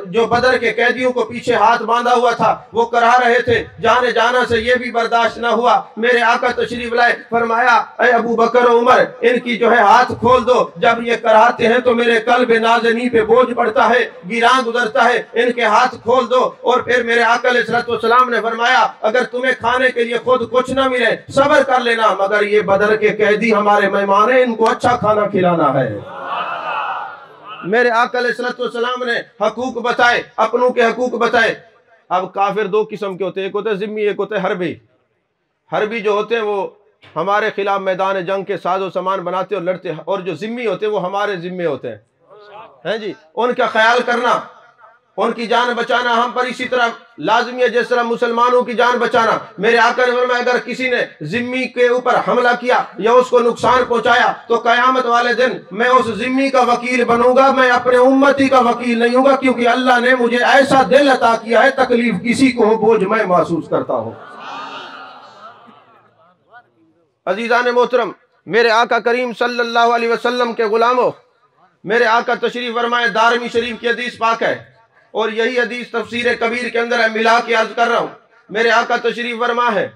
جو بدر کے قیدیوں کو پیچھے ہاتھ باندھا ہوا تھا وہ کرا رہے تھے، جانا سے یہ بھی برداشت نہ ہوا، میرے آقا تشریف لائے، فرمایا اے ابو بکر و عمر ان کی جو ہے ہاتھ کھول دو، جب یہ کراتے ہیں تو میرے قلب نازنی پہ بوجھ پڑتا ہے، گیران گزرتا ہے، ان کے ہاتھ کھول دو۔ اور پھر میرے آقا علیہ الصلوۃ والسلام نے فرمایا اگر تمہیں کھانے کے لیے خود کچھ نہ ملے صبر کر لینا، مگر یہ بدر کے قیدی ہمارے مہمان ہیں، ان کو اچھا کھانا کھلانا ہے۔ میرے آقا علیہ الصلوۃ والسلام نے حقوق بتائے، اپنوں کے حقوق بتائے۔ اب کافر دو قسم کے ہوتے ہیں، ایک ہوتے ہیں ذمی، ایک ہوتے ہیں حربی۔ حربی جو ہوتے ہیں وہ ہمارے خلاف میدان جنگ کے ساز و سامان بناتے اور لڑتے ہیں، اور جو ذمی ہوتے ہیں وہ ہمارے ذمے ہوتے ہیں جی، ان کا خیال کرنا، ان کی جان بچانا ہم پر اسی طرح لازمی ہے جس طرح مسلمانوں کی جان بچانا۔ میرے آقا نے فرمایا اگر کسی نے ذمی کے اوپر حملہ کیا یا اس کو نقصان پہنچایا تو قیامت والے دن میں اس ذمی کا وکیل بنوں گا، میں اپنے امتی کا وکیل نہیں ہوں گا، کیونکہ اللہ نے مجھے ایسا دل عطا کیا ہے تکلیف کسی کو ہو بوجھ میں محسوس کرتا ہوں۔ عزیزان محترم، میرے آقا کریم صلی اللہ علیہ وسلم کے غلاموں، میرے آقا تشریف فرمائے، دارمی شریف کی حدیث پاک ہے اور یہی حدیث تفسیر کبیر کے اندر ہے، ملا کے عرض کر رہا ہوں۔ میرے آقا تشریف فرما ہے،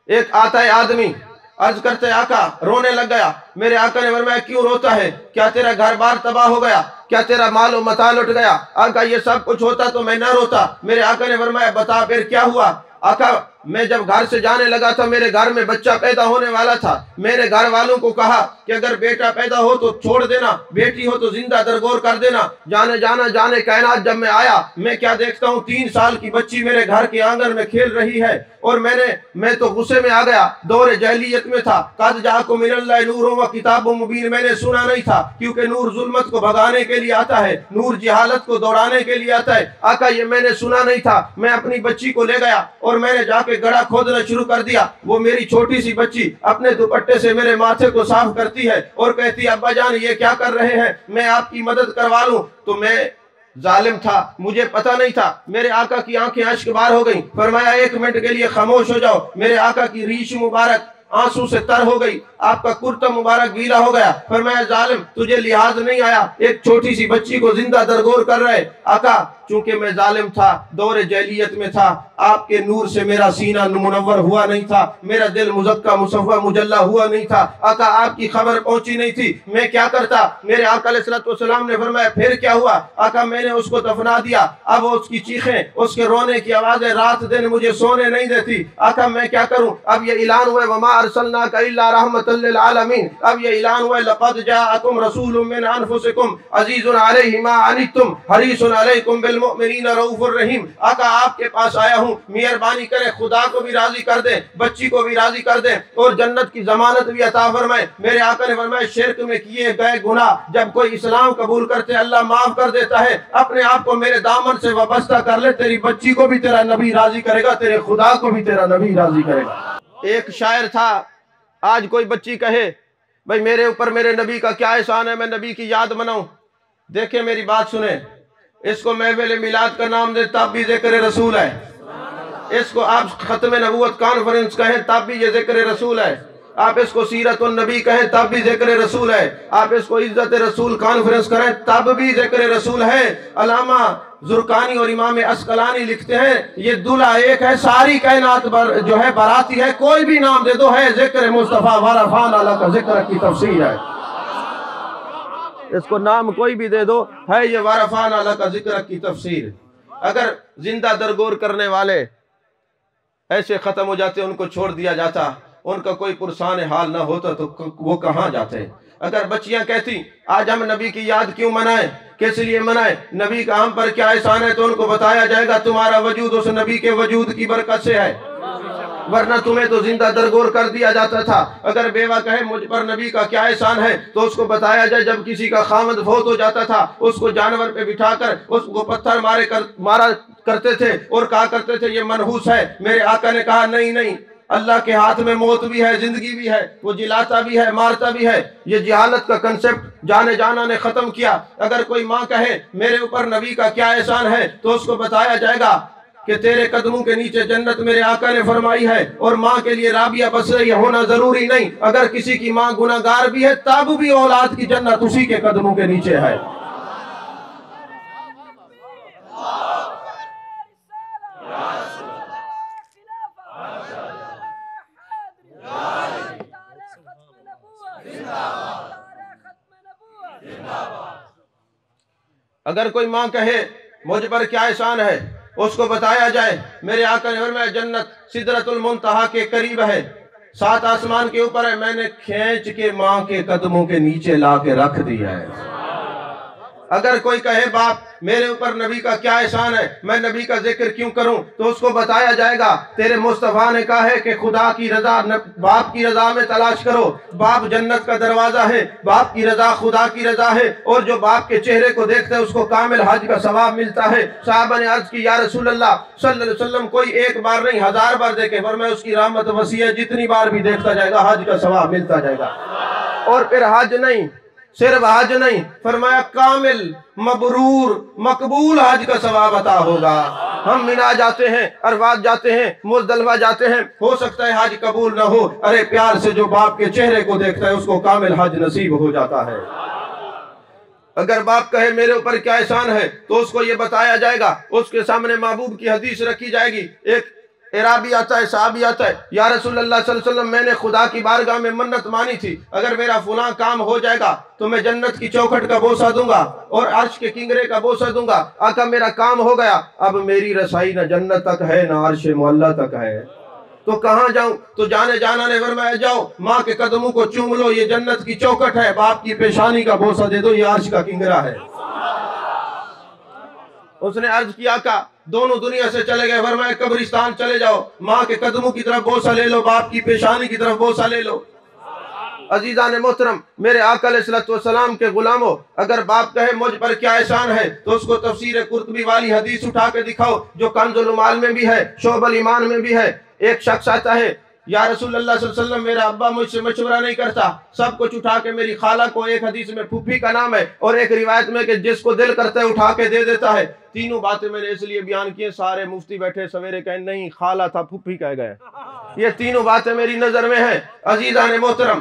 ایک آتا ہے آدمی، عرض کرتے آقا رونے لگ گیا۔ میرے آقا نے فرمایا کیوں روتا ہے؟ کیا تیرا گھر بار تباہ ہو گیا؟ کیا تیرا مال و متاع لٹ گیا؟ آقا یہ سب کچھ ہوتا تو میں نہ روتا۔ میرے آقا نے فرمایا بتا پھر کیا ہوا؟ آقا میں جب گھر سے جانے لگا تھا میرے گھر میں بچہ پیدا ہونے والا تھا، میرے گھر والوں کو کہا کہ اگر بیٹا پیدا ہو تو چھوڑ دینا، بیٹی ہو تو زندہ درگور کر دینا۔ جانے کائنات جب میں آیا میں کیا دیکھتا ہوں 3 سال کی بچی میرے گھر کے آنگن میں کھیل رہی ہے، اور میں تو غصے میں آ گیا، دور جاہلیت میں تھا۔ قد جاءکم من اللہ نور و کتاب مبین، میں نے سنا نہیں تھا کیونکہ نور ظلمت کو بھگانے کے لیے آتا ہے، نور جہالت کو دوڑانے کے لیے آتا ہے۔ آقا یہ میں نے سنا نہیں تھا، میں اپنی بچی کو لے گیا اور میں نے جا کے گڑھا کھودنا شروع کر دیا۔ وہ میری چھوٹی سی بچی اپنے دوپٹے سے میرے ماتھے کو صاف کرتی ہے اور کہتی ہے ابا جان یہ کیا کر رہے ہیں، میں آپ کی مدد کروا لوں؟ تو میں ظالم تھا، مجھے پتہ نہیں تھا۔ میرے آقا کی آنکھیں اشک بار ہو گئیں، فرمایا 1 منٹ کے لیے خاموش ہو جاؤ۔ میرے آقا کی ریش مبارک آنسو سے تر ہو گئی، آپ کا کرتا مبارک گیلا ہو گیا۔ فرمایا ظالم تجھے لحاظ نہیں آیا، ایک چھوٹی سی بچی کو زندہ درگور کر رہے۔ آقا چونکہ میں ظالم تھا، دور جاہلیت میں تھا، آپ کے نور سے میرا سینہ منور ہوا نہیں تھا، میرا دل مزکہ مصفہ مجلہ ہوا نہیں تھا، آقا آپ کی خبر پہنچی نہیں تھی، میں کیا کرتا؟ میرے آقا علیہ السلام نے فرمایا پھر کیا ہوا؟ آقا میں نے اس کو دفنا دیا، اب اس کی چیخیں، اس کے رونے کی آوازیں رات دن مجھے سونے نہیں دیتی، آقا میں کیا کروں؟ اب یہ اعلان ہوا وما ارسلناک الا رحمۃ للعالمین، اب یہ اعلان ہوا لقد جاءکم رسول من انفسکم عزیز علیہ ما عنتم حریص علیکم بالمؤمنین رؤوف الرحیم، آقا آپ کے پاس آیا ہوں، مہربانی کریں خدا کو بھی راضی کر دیں، بچی کو بھی راضی کر دیں اور جنت کی ضمانت بھی عطا فرمائیں۔ میرے آقا نے فرمایا شرک میں کیے گئے گناہ جب کوئی اسلام قبول کرتے اللہ معاف کر دیتا ہے، اپنے آپ کو میرے دامن سے وابستہ کر لے، تیری بچی کو بھی تیرا نبی راضی کرے گا، تیرے خدا کو بھی تیرا نبی راضی کرے گا۔ ایک شاعر تھا، آج کوئی بچی کہے بھئی میرے اوپر میرے نبی کا کیا احسان ہے، میں نبی کی یاد مناؤں، دیکھیں میری بات سنیں، اس کو محفل میلاد کا نام دے تب بھی ذکر رسول ہے، اس کو آپ ختم نبوت کانفرنس کہیں تب بھی یہ ذکر رسول ہے، آپ اس کو سیرت النبی کہیں تب بھی ذکر رسول ہے، آپ اس کو عزت رسول کانفرنس کریں تب بھی ذکر رسول ہے۔ علامہ زرقانی اور امام عسقلانی لکھتے ہیں یہ دلہا ایک ہے، ساری کائنات جو ہے باراتی ہے، کوئی بھی نام دے دو ہے ذکر مصطفیٰ ورفعنا لک ذکر کی تفسیر ہے، اس کو نام کوئی بھی دے دو ہے یہ ورفعنا لک ذکر کی تفسیر۔ اگر زندہ درگور کرنے والے ایسے ختم ہو جاتے، ان کو چھوڑ دیا جاتا، ان کا کوئی پرسان حال نہ ہوتا تو وہ کہاں جاتے؟ اگر بچیاں کہتی آج ہم نبی کی یاد کیوں منائیں، کس لیے منائیں، نبی کا ہم پر کیا احسان ہے، تو ان کو بتایا جائے گا تمہارا وجود اس نبی کے وجود کی برکت سے ہے، ورنہ تمہیں تو زندہ درگور کر دیا جاتا تھا۔ اگر بیوہ کہے مجھ پر نبی کا کیا احسان ہے، تو اس کو بتایا جائے جب کسی کا خامد فوت ہو جاتا تھا اس کو جانور پہ بٹھا کر اس کو پتھر مارا کرتے تھے اور کہا کرتے تھے یہ منحوس ہے۔ میرے آقا نے کہا نہیں نہیں، اللہ کے ہاتھ میں موت بھی ہے، زندگی بھی ہے، وہ جلاتا بھی ہے، مارتا بھی ہے۔ یہ جہالت کا کنسپٹ جانے جانا نے ختم کیا۔ اگر کوئی ماں کہے میرے اوپر نبی کا کیا احسان ہے، تو اس کو بتایا جائے گا کہ تیرے قدموں کے نیچے جنت میرے آقا نے فرمائی ہے، اور ماں کے لیے رابعہ بصری ہونا ضروری نہیں، اگر کسی کی ماں گناہگار بھی ہے تب بھی اولاد کی جنت اسی کے قدموں کے نیچے ہے۔ اگر کوئی ماں کہے مجھ پر کیا احسان ہے، اس کو بتایا جائے میرے آقا نے فرمایا جنت سدرۃ المنتہا کے قریب ہے، 7 آسمان کے اوپر ہے، میں نے کھینچ کے ماں کے قدموں کے نیچے لا کے رکھ دیا ہے۔ اگر کوئی کہے باپ میرے اوپر نبی کا کیا احسان ہے، میں نبی کا ذکر کیوں کروں، تو اس کو بتایا جائے گا تیرے مصطفیٰ نے کہا ہے کہ خدا کی رضا باپ کی رضا میں تلاش کرو، باپ جنت کا دروازہ ہے، باپ کی رضا خدا کی رضا ہے، اور جو باپ کے چہرے کو دیکھتا ہے اس کو کامل حج کا ثواب ملتا ہے۔ صحابہ نے عرض کی یا رسول اللہ صلی اللہ علیہ وسلم کوئی ایک بار نہیں 1000 بار دیکھے، فرمایا اس کی رحمت وسیع ہے، جتنی بار بھی دیکھتا جائے گا حج کا ثواب ملتا جائے گا۔ اور پھر حج نہیں، صرف حج نہیں، فرمایا کامل مبرور مقبول حج کا ثواب عطا ہوگا۔ ہم مینا جاتے ہیں، عرفات جاتے ہیں، مزدلفہ جاتے ہیں، ہو سکتا ہے حج قبول نہ ہو، ارے پیار سے جو باپ کے چہرے کو دیکھتا ہے اس کو کامل حج نصیب ہو جاتا ہے۔ اگر باپ کہے میرے اوپر کیا احسان ہے، تو اس کو یہ بتایا جائے گا، اس کے سامنے محبوب کی حدیث رکھی جائے گی۔ ایک اعرابی آتا ہے، صحابی آتا ہے، یا رسول اللہ صلی اللہ علیہ وسلم میں نے خدا کی بارگاہ میں منت مانی تھی، اگر میرا فلاں کام ہو جائے گا تو میں جنت کی چوکھٹ کا بوسہ دوں گا اور عرش کے کنگرے کا بوسہ دوں گا۔ آقا میرا کام ہو گیا، اب میری رسائی نہ جنت تک ہے نہ عرش معلیٰ تک ہے، تو کہاں جاؤں؟ تو جانے جانا نے فرمایا جاؤ ماں کے قدموں کو چوم لو، یہ جنت کی چوکھٹ ہے، باپ کی پیشانی کا بوسہ دے دو، یہ عرش کا کنگرا ہے۔ اس نے عرض کیا آقا دونوں دنیا سے چلے گئے، فرمایا قبرستان چلے جاؤ، ماں کے قدموں کی طرف بوسہ لے لو، باپ کی پیشانی کی طرف بوسہ لے لو۔ عزیزان محترم، میرے آقا علیہ السلام کے غلاموں، اگر باپ کہے مجھ پر کیا احسان ہے، تو اس کو تفسیر قرطبی والی حدیث اٹھا کے دکھاؤ جو کنز العمال میں بھی ہے، شعب الایمان میں بھی ہے۔ ایک شخص آتا ہے، یا رسول اللہ صلی اللہ علیہ وسلم میرا ابا مجھ سے مشورہ نہیں کرتا، سب کچھ اٹھا کے میری خالہ کو، ایک حدیث میں پھوپھی کا نام ہے اور ایک روایت میں کہ جس کو دل کرتا ہے اٹھا کے دے دیتا ہے۔ تینوں باتیں میں نے اس لیے بیان کیے، سارے مفتی بیٹھے سویرے کہیں نہیں خالہ تھا پھوپھی کہہ گئے، یہ تینوں باتیں میری نظر میں ہیں۔ عزیزان محترم،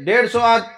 150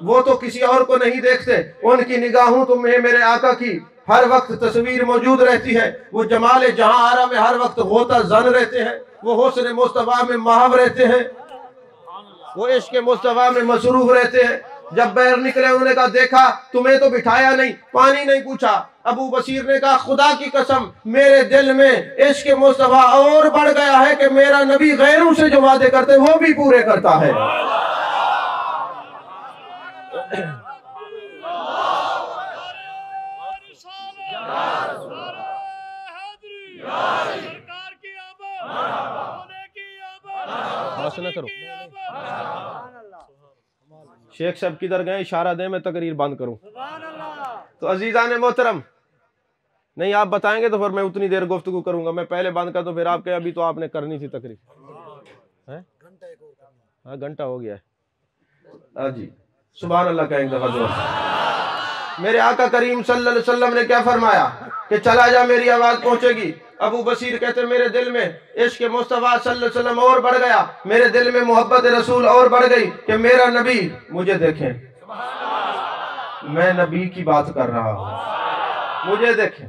وہ تو کسی اور کو نہیں دیکھتے، ان کی نگاہوں تو میں میرے آقا کی ہر وقت تصویر موجود رہتی ہے، وہ جمال جہاں آرا میں ہر وقت غوطہ زن رہتے ہیں، وہ حسن مصطفیٰ میں محو رہتے ہیں، وہ عشق مصطفیٰ میں مصروف رہتے ہیں۔ جب باہر نکلے انہوں نے کہا دیکھا تمہیں تو بٹھایا نہیں، پانی نہیں پوچھا۔ ابو بصیر نے کہا خدا کی قسم میرے دل میں عشق مصطفیٰ اور بڑھ گیا ہے کہ میرا نبی غیروں سے جو وعدے کرتے وہ بھی پورے کرتا ہے۔ نہ کرو شیخ صاحب کدھر گئے، اشارہ دیں میں تقریر بند کروں۔ تو عزیزان محترم، نہیں آپ بتائیں گے تو پھر میں اتنی دیر گفتگو کروں گا، میں پہلے بند کر تو پھر آپ کہیں ابھی تو آپ نے کرنی تھی تقریر۔ ہاں گھنٹہ ہو گیا ہے جی، سبحان اللہ کا ایک دفعہ زور۔ میرے آقا کریم صلی اللہ علیہ وسلم نے کیا فرمایا کہ چلا جا میری آواز پہنچے گی۔ ابو بصیر کہتے میرے دل میں عشق مصطفیٰ صلی اللہ علیہ وسلم اور بڑھ گیا، میرے دل میں محبت رسول اور بڑھ گئی کہ میرا نبی مجھے دیکھیں، میں نبی کی بات کر رہا ہوں، مجھے دیکھیں۔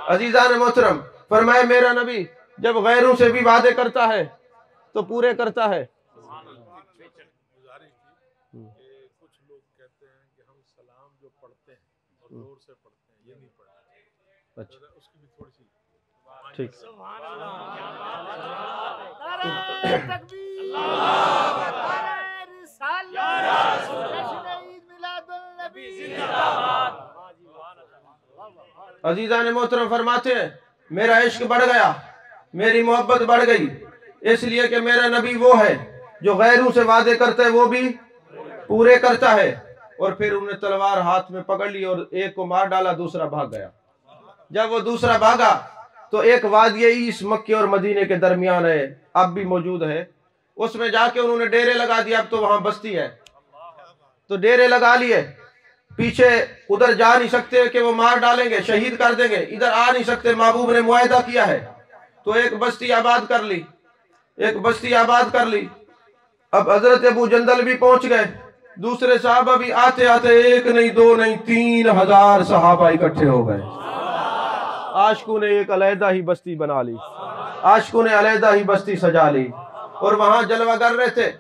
عزیزان محترم، فرمائے میرا نبی جب غیروں سے بھی وعدے کرتا ہے تو پورے کرتا ہے۔ کچھ لوگ کہتے ہیں کہ ہم سلام جو پڑھتے ہیں اور زور سے پڑھتے ہیں یہ نہیں پڑھتے، اچھا اس کی بھی تھوڑی سی ٹھیک۔ سبحان اللہ، کیا بات ہے، نعرہ تکبیر، نعرہ رسالت، جشن عید میلاد النبی زندہ باد۔ عزیزان محترم فرماتے ہیں میرا عشق بڑھ گیا، میری محبت بڑھ گئی، اس لیے کہ میرا نبی وہ ہے جو غیروں سے وعدے کرتا ہے وہ بھی پورے کرتا ہے۔ اور پھر انہیں تلوار ہاتھ میں پکڑ لی اور ایک کو مار ڈالا، دوسرا بھاگ گیا۔ جب وہ دوسرا بھاگا تو ایک وادی عیس مکے اور مدینے کے درمیان ہے، اب بھی موجود ہے، اس میں جا کے انہوں نے ڈیرے لگا دیا، اب تو وہاں بستی ہے، تو ڈیرے لگا لیے، پیچھے ادھر جا نہیں سکتے کہ وہ مار ڈالیں گے، شہید کر دیں گے، ادھر آ نہیں سکتے، محبوب نے معاہدہ کیا ہے، تو ایک بستی آباد کر لی، ایک بستی آباد کر لی۔ اب حضرت ابو جندل بھی پہنچ گئے، دوسرے صحابہ بھی آتے آتے ایک نہیں دو نہیں 3000 صحابہ اکٹھے ہو گئے۔ عاشقوں نے ایک علیحدہ ہی بستی بنا لی، عاشقوں نے علیحدہ ہی بستی سجا لی، اور وہاں جلوہ گر رہے تھے،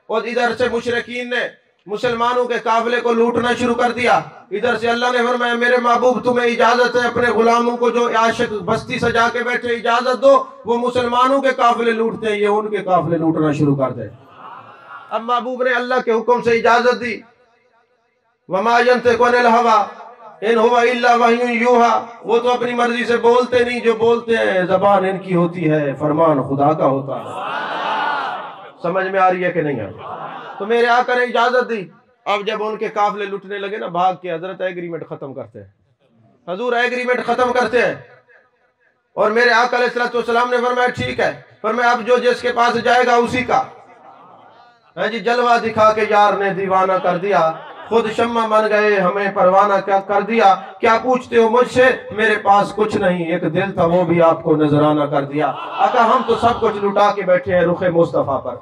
اور ادھر سے مشرکین نے مسلمانوں کے قافلے کو لوٹنا شروع کر دیا۔ ادھر سے اللہ نے فرمایا میرے محبوب تمہیں اجازت ہے اپنے غلاموں کو جو عاشق بستی سجا کے بیٹھے اجازت دو، وہ مسلمانوں کے قافلے لوٹتے ہیں، یہ ان کے قافلے لوٹنا شروع کر دے۔ اب محبوب نے اللہ کے حکم سے اجازت دی، وَمَا يَنْتِقُ عَنِ الْهَوَىٰ إِنْ هُوَ إِلَّا وَحْيٌ يُوحَىٰ، وہ تو اپنی مرضی سے بولتے نہیں، جو بولتے ہیں زبان ان کی ہوتی ہے، فرمان خدا کا ہوتا ہے۔ سمجھ میں آ رہی ہے کہ نہیں آ رہی؟ تو میرے آقا نے اجازت دی۔ اب جب ان کے قافلے لٹنے لگے نا، بھاگ کے حضرت ایگریمنٹ ختم کرتے ہیں، حضور ایگریمنٹ ختم کرتے ہیں، اور میرے آقا علیہ السلام نے فرمایا ٹھیک ہے، فرمایا اب جو جس کے پاس جائے گا اسی کا جی جلوہ دکھا کے یار نے دیوانہ کر دیا، خود شمع بن گئے ہمیں پروانہ کیا کر دیا، کیا پوچھتے ہو مجھ سے، میرے پاس کچھ نہیں، ایک دل تھا وہ بھی آپ کو نذرانہ کر دیا۔ آقا ہم تو سب کچھ لٹا کے بیٹھے ہیں رخ مصطفیٰ پر،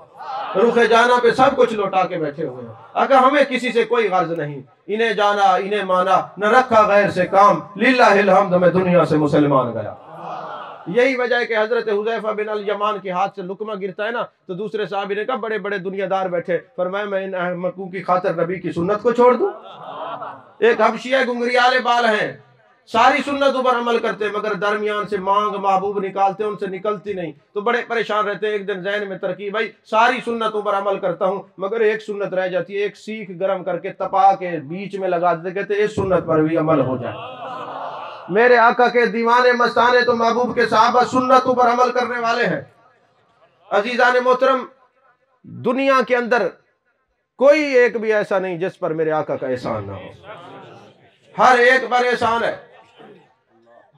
رخ جانا پہ سب کچھ لوٹا کے بیٹھے ہوئے ہیں۔ آقا ہمیں کسی سے کوئی غرض نہیں، انہیں جانا انہیں مانا، نہ رکھا غیر سے کام، للہ الحمد میں دنیا سے مسلمان گیا۔ یہی وجہ ہے کہ حضرت حذیفہ بن الیمان کے ہاتھ سے لقمہ گرتا ہے نا، تو دوسرے صحابی نے کہا بڑے بڑے دنیا دار بیٹھے، فرمایا میں ان احمقوں کی خاطر نبی کی سنت کو چھوڑ دوں؟ ایک حبشی ہے، گنگریالے بال ہیں، ساری سنتوں پر عمل کرتے مگر درمیان سے مانگ محبوب نکالتے ان سے نکلتی نہیں، تو بڑے پریشان رہتے۔ ایک دن ذہن میں ترکیب بھائی ساری سنتوں پر عمل کرتا ہوں مگر ایک سنت رہ جاتی ہے، ایک سیخ گرم کر کے تپا کے بیچ میں لگا دیتے، کہتے اس سنت پر بھی عمل ہو جائے۔ میرے آقا کے دیوانے مستانے تو محبوب کے صحابہ سنتوں پر عمل کرنے والے ہیں۔ عزیزان محترم، دنیا کے اندر کوئی ایک بھی ایسا نہیں جس پر میرے آقا کا احسان نہ ہو، ہر ایک پر احسان ہے،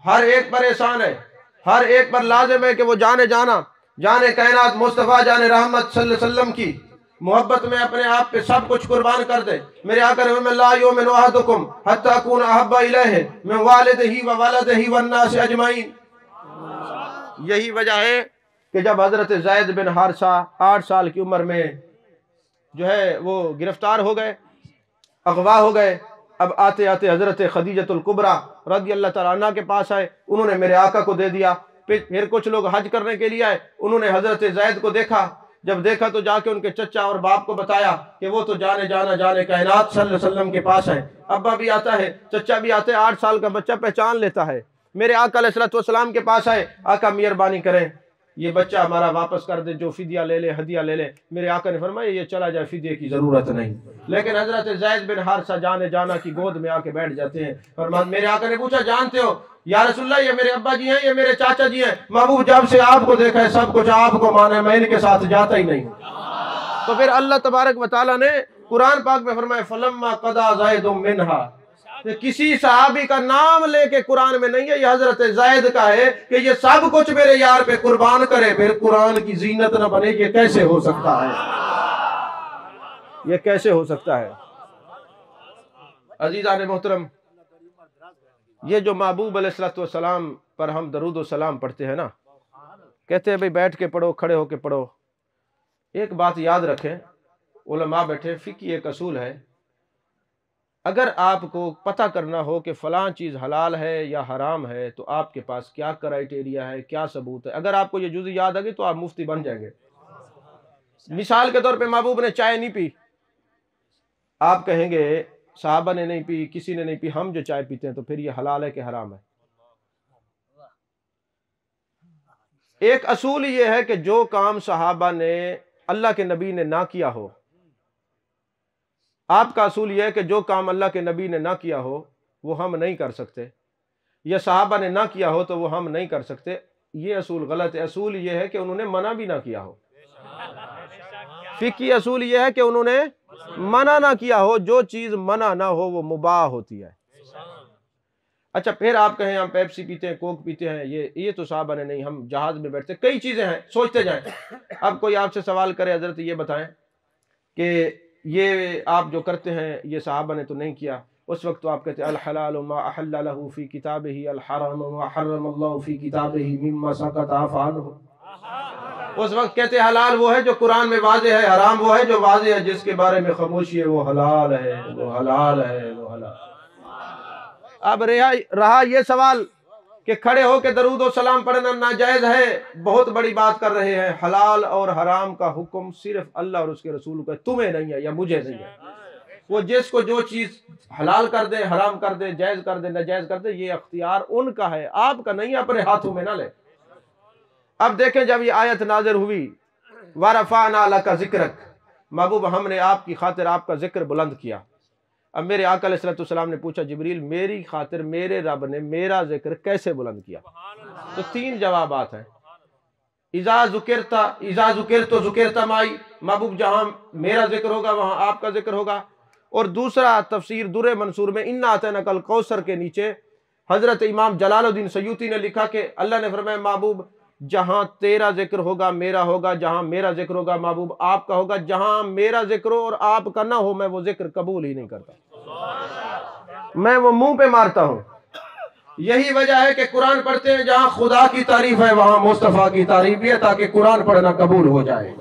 ہر ایک پر احسان ہے، ہر ایک پر لازم ہے کہ وہ جانے کائنات مصطفیٰ جانے رحمت صلی اللہ علیہ وسلم کی محبت میں اپنے آپ پہ سب کچھ قربان کر دے۔ میرے آقا نے فرمایا لا یؤمن احدکم حتی اکون احب الیہ من والدہ وولدہ والناس اجمعین۔ یہی وجہ ہے کہ جب حضرت زید بن حارثہ 8 سال کی عمر میں جو ہے وہ گرفتار ہو گئے، اغوا ہو گئے. اب آتے آتے حضرت خدیجۃ الکبریٰ رضی اللہ تعالیٰ عنہ کے پاس آئے, انہوں نے میرے آقا کو دے دیا. پھر کچھ لوگ حج کرنے کے لیے آئے, انہوں نے حضرت زید کو دیکھا. جب دیکھا تو جا کے ان کے چچا اور باپ کو بتایا کہ وہ تو جانے کائنات صلی اللہ علیہ وسلم کے پاس ہیں. ابا بھی آتا ہے, چچا بھی آتے ہیں, 8 سال کا بچہ پہچان لیتا ہے. میرے آقا علیہ الصلوۃ والسلام کے پاس آئے, آقا مہربانی کریں یہ بچہ ہمارا واپس کر دے, جو فدیہ لے لے, ہدیہ لے لے. میرے آقا نے فرمایا یہ چلا جائے, فدیہ کی ضرورت نہیں. لیکن حضرت زید بن حارثہ جانا کی گود میں آ کے بیٹھ جاتے ہیں. فرمایا میرے آقا نے پوچھا جانتے ہو یا رسول اللہ یہ میرے ابا جی ہیں, یہ میرے چاچا جی ہیں. محبوب جب سے آپ کو دیکھا ہے سب کچھ آپ کو مانا ہے, میں ان کے ساتھ جاتا ہی نہیں. تو پھر اللہ تبارک و تعالیٰ نے قرآن پاک میں فرمایا فلما قضا زید منہا, کسی صحابی کا نام لے کے قرآن میں نہیں ہے, یہ حضرت زید کا ہے کہ یہ سب کچھ میرے یار پہ قربان کرے. پھر قرآن کی زینت نہ بنے, یہ کیسے ہو سکتا ہے, یہ کیسے ہو سکتا ہے. عزیزان محترم, یہ جو محبوب علیہ الصلوۃ والسلام پر ہم درود و سلام پڑھتے ہیں نا, کہتے ہیں بھئی بیٹھ کے پڑھو, کھڑے ہو کے پڑھو. ایک بات یاد رکھیں, علماء بیٹھے, فقہ ایک اصول ہے, اگر آپ کو پتہ کرنا ہو کہ فلاں چیز حلال ہے یا حرام ہے تو آپ کے پاس کیا کرائیٹیریا ہے, کیا ثبوت ہے. اگر آپ کو یہ جزء یاد آ گئی تو آپ مفتی بن جائیں گے. مثال کے طور پہ محبوب نے چائے نہیں پی, آپ کہیں گے صحابہ نے نہیں پی, کسی نے نہیں پی, ہم جو چائے پیتے ہیں تو پھر یہ حلال ہے کہ حرام ہے. ایک اصول یہ ہے کہ جو کام صحابہ نے اللہ کے نبی نے نہ کیا ہو, آپ کا اصول یہ ہے کہ جو کام اللہ کے نبی نے نہ کیا ہو وہ ہم نہیں کر سکتے, یا صحابہ نے نہ کیا ہو تو وہ ہم نہیں کر سکتے. یہ اصول غلط ہے. اصول یہ ہے کہ انہوں نے منع بھی نہ کیا ہو. فقہی اصول یہ ہے کہ انہوں نے منع نہ کیا ہو, جو چیز منع نہ ہو وہ مباح ہوتی ہے. اچھا پھر آپ کہیں ہم پیپسی پیتے ہیں, کوک پیتے ہیں, یہ تو صحابہ نے نہیں, ہم جہاز میں بیٹھتے, کئی چیزیں ہیں, سوچتے جائیں. اب کوئی آپ سے سوال کرے حضرت یہ بتائیں کہ یہ آپ جو کرتے ہیں یہ صحابہ نے تو نہیں کیا, اس وقت تو آپ کہتے ہیں الحلال ما احل له فی کتابہ, الحرام ما حرم اللہ فی کتابہ مما سکت عنہ. اس وقت کہتے ہیں حلال وہ ہے جو قرآن میں واضح ہے, حرام وہ ہے جو واضح ہے جس کے بارے میں خاموشی ہے, وہ حلال ہے, وہ حلال ہے, وہ حلال. اب رہا یہ سوال کہ کھڑے ہو کے درود و سلام پڑھنا ناجائز ہے, بہت بڑی بات کر رہے ہیں. حلال اور حرام کا حکم صرف اللہ اور اس کے رسول کا, تمہیں نہیں ہے یا مجھے نہیں ہے. وہ جس کو جو چیز حلال کر دے, حرام کر دے, جائز کر دے, ناجائز کر دے, یہ اختیار ان کا ہے, آپ کا نہیں, اپنے ہاتھوں میں نہ لے. اب دیکھیں جب یہ آیت نازل ہوئی وَرَفَعْنَا لَكَ ذِكْرَكَ, محبوب ہم نے آپ کی خاطر آپ کا ذکر بلند کیا. اب میرے آقا علیہ الصلوۃ والسلام نے پوچھا جبریل میری خاطر میرے رب نے میرا ذکر کیسے بلند کیا؟ تو 3 جوابات ہیں. اذا ذکرت ذکرت معی, محبوب جہاں میرا ذکر ہوگا وہاں آپ کا ذکر ہوگا. اور دوسرا تفسیر در منصور میں انا اعطیناک الکوثر کے نیچے حضرت امام جلال الدین سیوطی نے لکھا کہ اللہ نے فرمایا محبوب جہاں تیرا ذکر ہوگا میرا ہوگا, جہاں میرا ذکر ہوگا محبوب آپ کا ہوگا, جہاں میرا ذکر ہو اور آپ کا نہ ہو میں وہ ذکر قبول ہی نہیں کرتا, میں وہ منہ پہ مارتا ہوں. یہی وجہ ہے کہ قرآن پڑھتے ہیں جہاں خدا کی تعریف ہے وہاں مصطفیٰ کی تعریف بھی ہے, تاکہ قرآن پڑھنا قبول ہو جائے.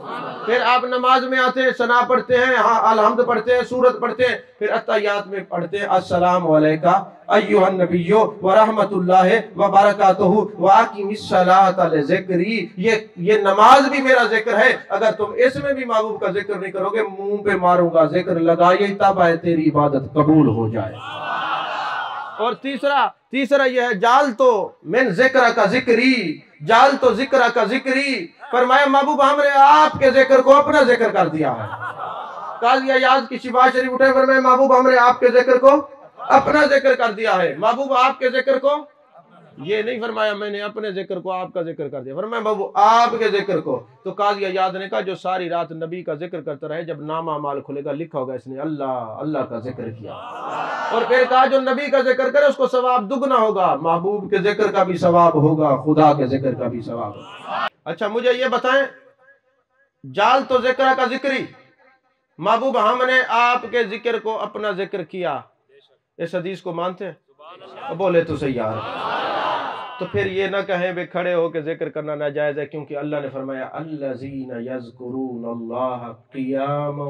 پھر آپ نماز میں آتے ہیں ثنا پڑھتے ہیں, ہاں الحمد پڑھتے ہیں, سورت پڑھتے ہیں, پھر اتحیات میں پڑھتے ہیں السلام علیکہ ایھا النبی ورحمۃ اللہ وبرکاتہ واقم الصلاۃ لذکری. یہ نماز بھی میرا ذکر ہے, اگر تم اس میں بھی محبوب کا ذکر نہیں کرو گے منہ پہ ماروں گا, ذکر لگائیے تب ہے تیری عبادت قبول ہو جائے. اور تیسرا یہ ہے جال تو من ذکر کا ذکری, جال تو ذکر کا ذکری. فرمایا محبوب ہم نے آپ کے ذکر کو اپنا ذکر کر دیا ہے. قاضی عیاض کی شفا شریف اٹھے, فرمایا محبوب ہم نے آپ کے ذکر کو اپنا ذکر کر دیا ہے. محبوب آپ کے ذکر کو, یہ نہیں فرمایا میں نے اپنے ذکر کو آپ کا ذکر کر دیا, فرمایا محبوب آپ کے ذکر کو. تو قاضی عیاض نے کہا جو ساری رات نبی کا ذکر کرتا رہے, جب نامہ مال کھلے گا لکھا ہوگا اس نے اللہ کا ذکر کیا. اور پھر کہا جو نبی کا ذکر کرے اس کو ثواب دگنا ہوگا, محبوب کے ذکر کا بھی ثواب ہوگا, خدا کے ذکر کا بھی ثواب ہوگا. اچھا مجھے یہ بتائیں جال تو ذکر کا ذکری, محبوب ہم نے آپ کے ذکر کو اپنا ذکر کیا, اس حدیث کو مانتے ہیں؟ بولے تو صحیح یار. تو پھر یہ نہ کہیں بے کھڑے ہو کے ذکر کرنا ناجائز ہے, کیونکہ اللہ نے فرمایا الذین یذکرون اللہ قیاما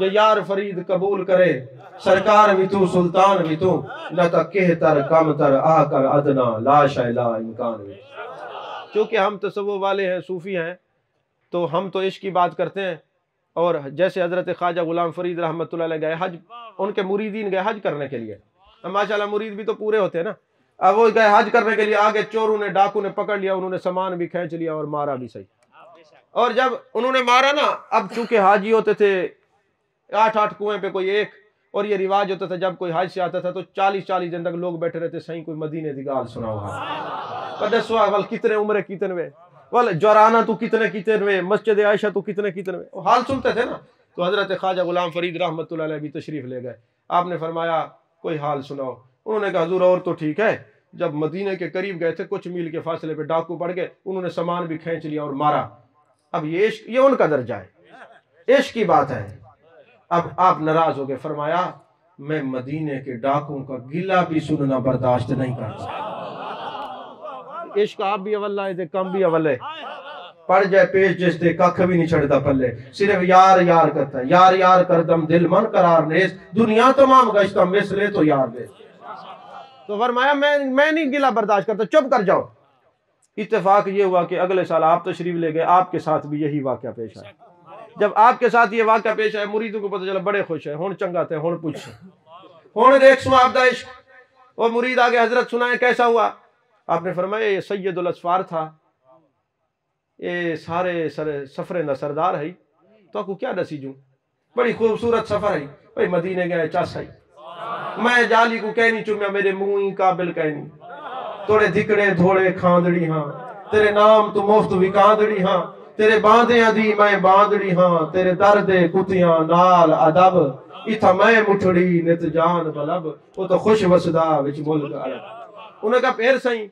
جو یار فرید قبول کرے سرکار بھی تو سلطان بھی تو نہ تا کہتر کم تر آ کر ادنا لا شیلا امکان بھی. چونکہ ہم تصوف والے ہیں صوفی ہیں تو ہم تو عشق کی بات کرتے ہیں. اور جیسے حضرت خواجہ غلام فرید رحمۃ اللہ علیہ گئے حج، ان کے مریدین گئے حج کرنے کے لیے. ماشاءاللہ مرید بھی تو پورے ہوتے ہیں نا. اب وہ گئے حج کرنے کے لیے، آگے چوروں نے ڈاکو نے پکڑ لیا، انہوں نے سامان بھی کھینچ لیا اور مارا بھی صحیح. اور جب انہوں نے مارا نا، اب چونکہ حاجی ہوتے تھے 8 کنویں پہ کوئی ایک، اور یہ رواج ہوتا تھا جب کوئی حج سے آتا تھا تو 40 دن تک لوگ بیٹھے رہتے صحیح کوئی مدینے دی گال سنا ہوا پدسوا ول کتنے عمرے کتنے ول جورانہ تو کتنے مسجد عائشہ تو کتنے حال سنتے تھے نا. تو حضرت خواجہ غلام فرید رحمۃ اللہ علیہ بھی تشریف لے گئے. آپ نے فرمایا کوئی حال سناؤ. انہوں نے کہا حضور اور تو ٹھیک ہے، جب مدینے کے قریب گئے تھے کچھ میل کے فاصلے پہ ڈاکو پڑ گئے، انہوں نے سامان بھی کھینچ لیا اور مارا. اب یہ عشق، یہ ان کا درجہ ہے، عشق کی بات ہے. اب آپ ناراض ہو گئے. فرمایا میں مدینے کے ڈاکوں کا گلہ بھی سننا برداشت نہیں کرتا. عشق آپ بھی اول لائے دے کم بھی اول ہے، پڑ جائے پیش جس دے ککھ بھی نہیں چھڑتا پلے، صرف یار یار کرتا ہے. یار یار کردم دل من قرار نیس، دنیا تمام گشتہ مثلے تو یار دے. تو فرمایا میں نہیں گلہ برداشت کرتا، چپ کر جاؤ. اتفاق یہ ہوا کہ اگلے سال آپ تشریف لے گئے، آپ کے ساتھ بھی یہی واقعہ پیش آیا. جب آپ کے ساتھ یہ واقعہ پیش آیا مریدوں کو پتہ چلا، بڑے خوش ہیں. ہون چنگا تھے، ہون پوچھ ہون دیکھ سو آپ دا عشق. اور مرید آگے حضرت سنائیں کیسا ہوا. آپ نے فرمایا یہ سید الاسفار تھا، یہ سارے سفریں دا سردار ہے. تو آپ کو کیا دسی جوں، بڑی خوبصورت سفر ہے. بھئی مدینے گئے چاس ہے، میں جالی کو کہنی چومیا میرے منہ قابل کہنی. توڑے دھکڑے دھوڑے کھاندڑی ہاں، تیرے نام تو مفت بھی کاندڑی ہاں. تیرے باندیاں دی میں باندڑی ہاں، تیرے دردے کتیاں نال ادب. اتھا میں مٹھڑی نت جان بلب، وہ تو خوش وسدا وچ ملک عرب. انہوں نے کہا پھر سہیں.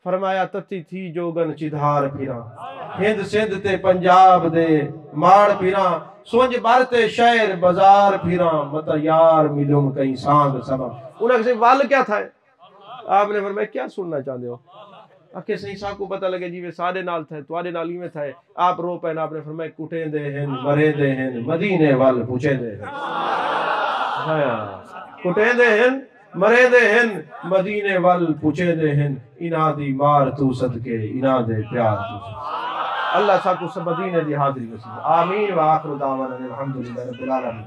فرمایا تتی تھی جوگن چدھار پھراں، ہند سندھ تے پنجاب دے ماڑ پھراں. سونج بارتے شہر بازار پھراں، متا یار ملوں کہیں سانگ سبب. انہوں نے کہا وال کیا تھا ہے. آپ نے فرمایا کیا سننا چاہتے ہو. کہ صحیح سا کو پتہ لگے جی میں سارے نال تھے توارے نال ہی میں تھے. آپ رو پہنا. آپ نے فرمایا کٹیں دے ہیں مرے دے ہیں مدینے وال پوچھیں دے ہیں. کٹیں دے ہیں مرے دے ہیں مدینے وال پوچھیں دے ہیں. انا دی مار تو صدقے انا دے پیار تو صدقے. اللہ سا کو سب مدینے دی حاضری نصیب. آمین و آخر دعوانا الحمدللہ رب العالمین.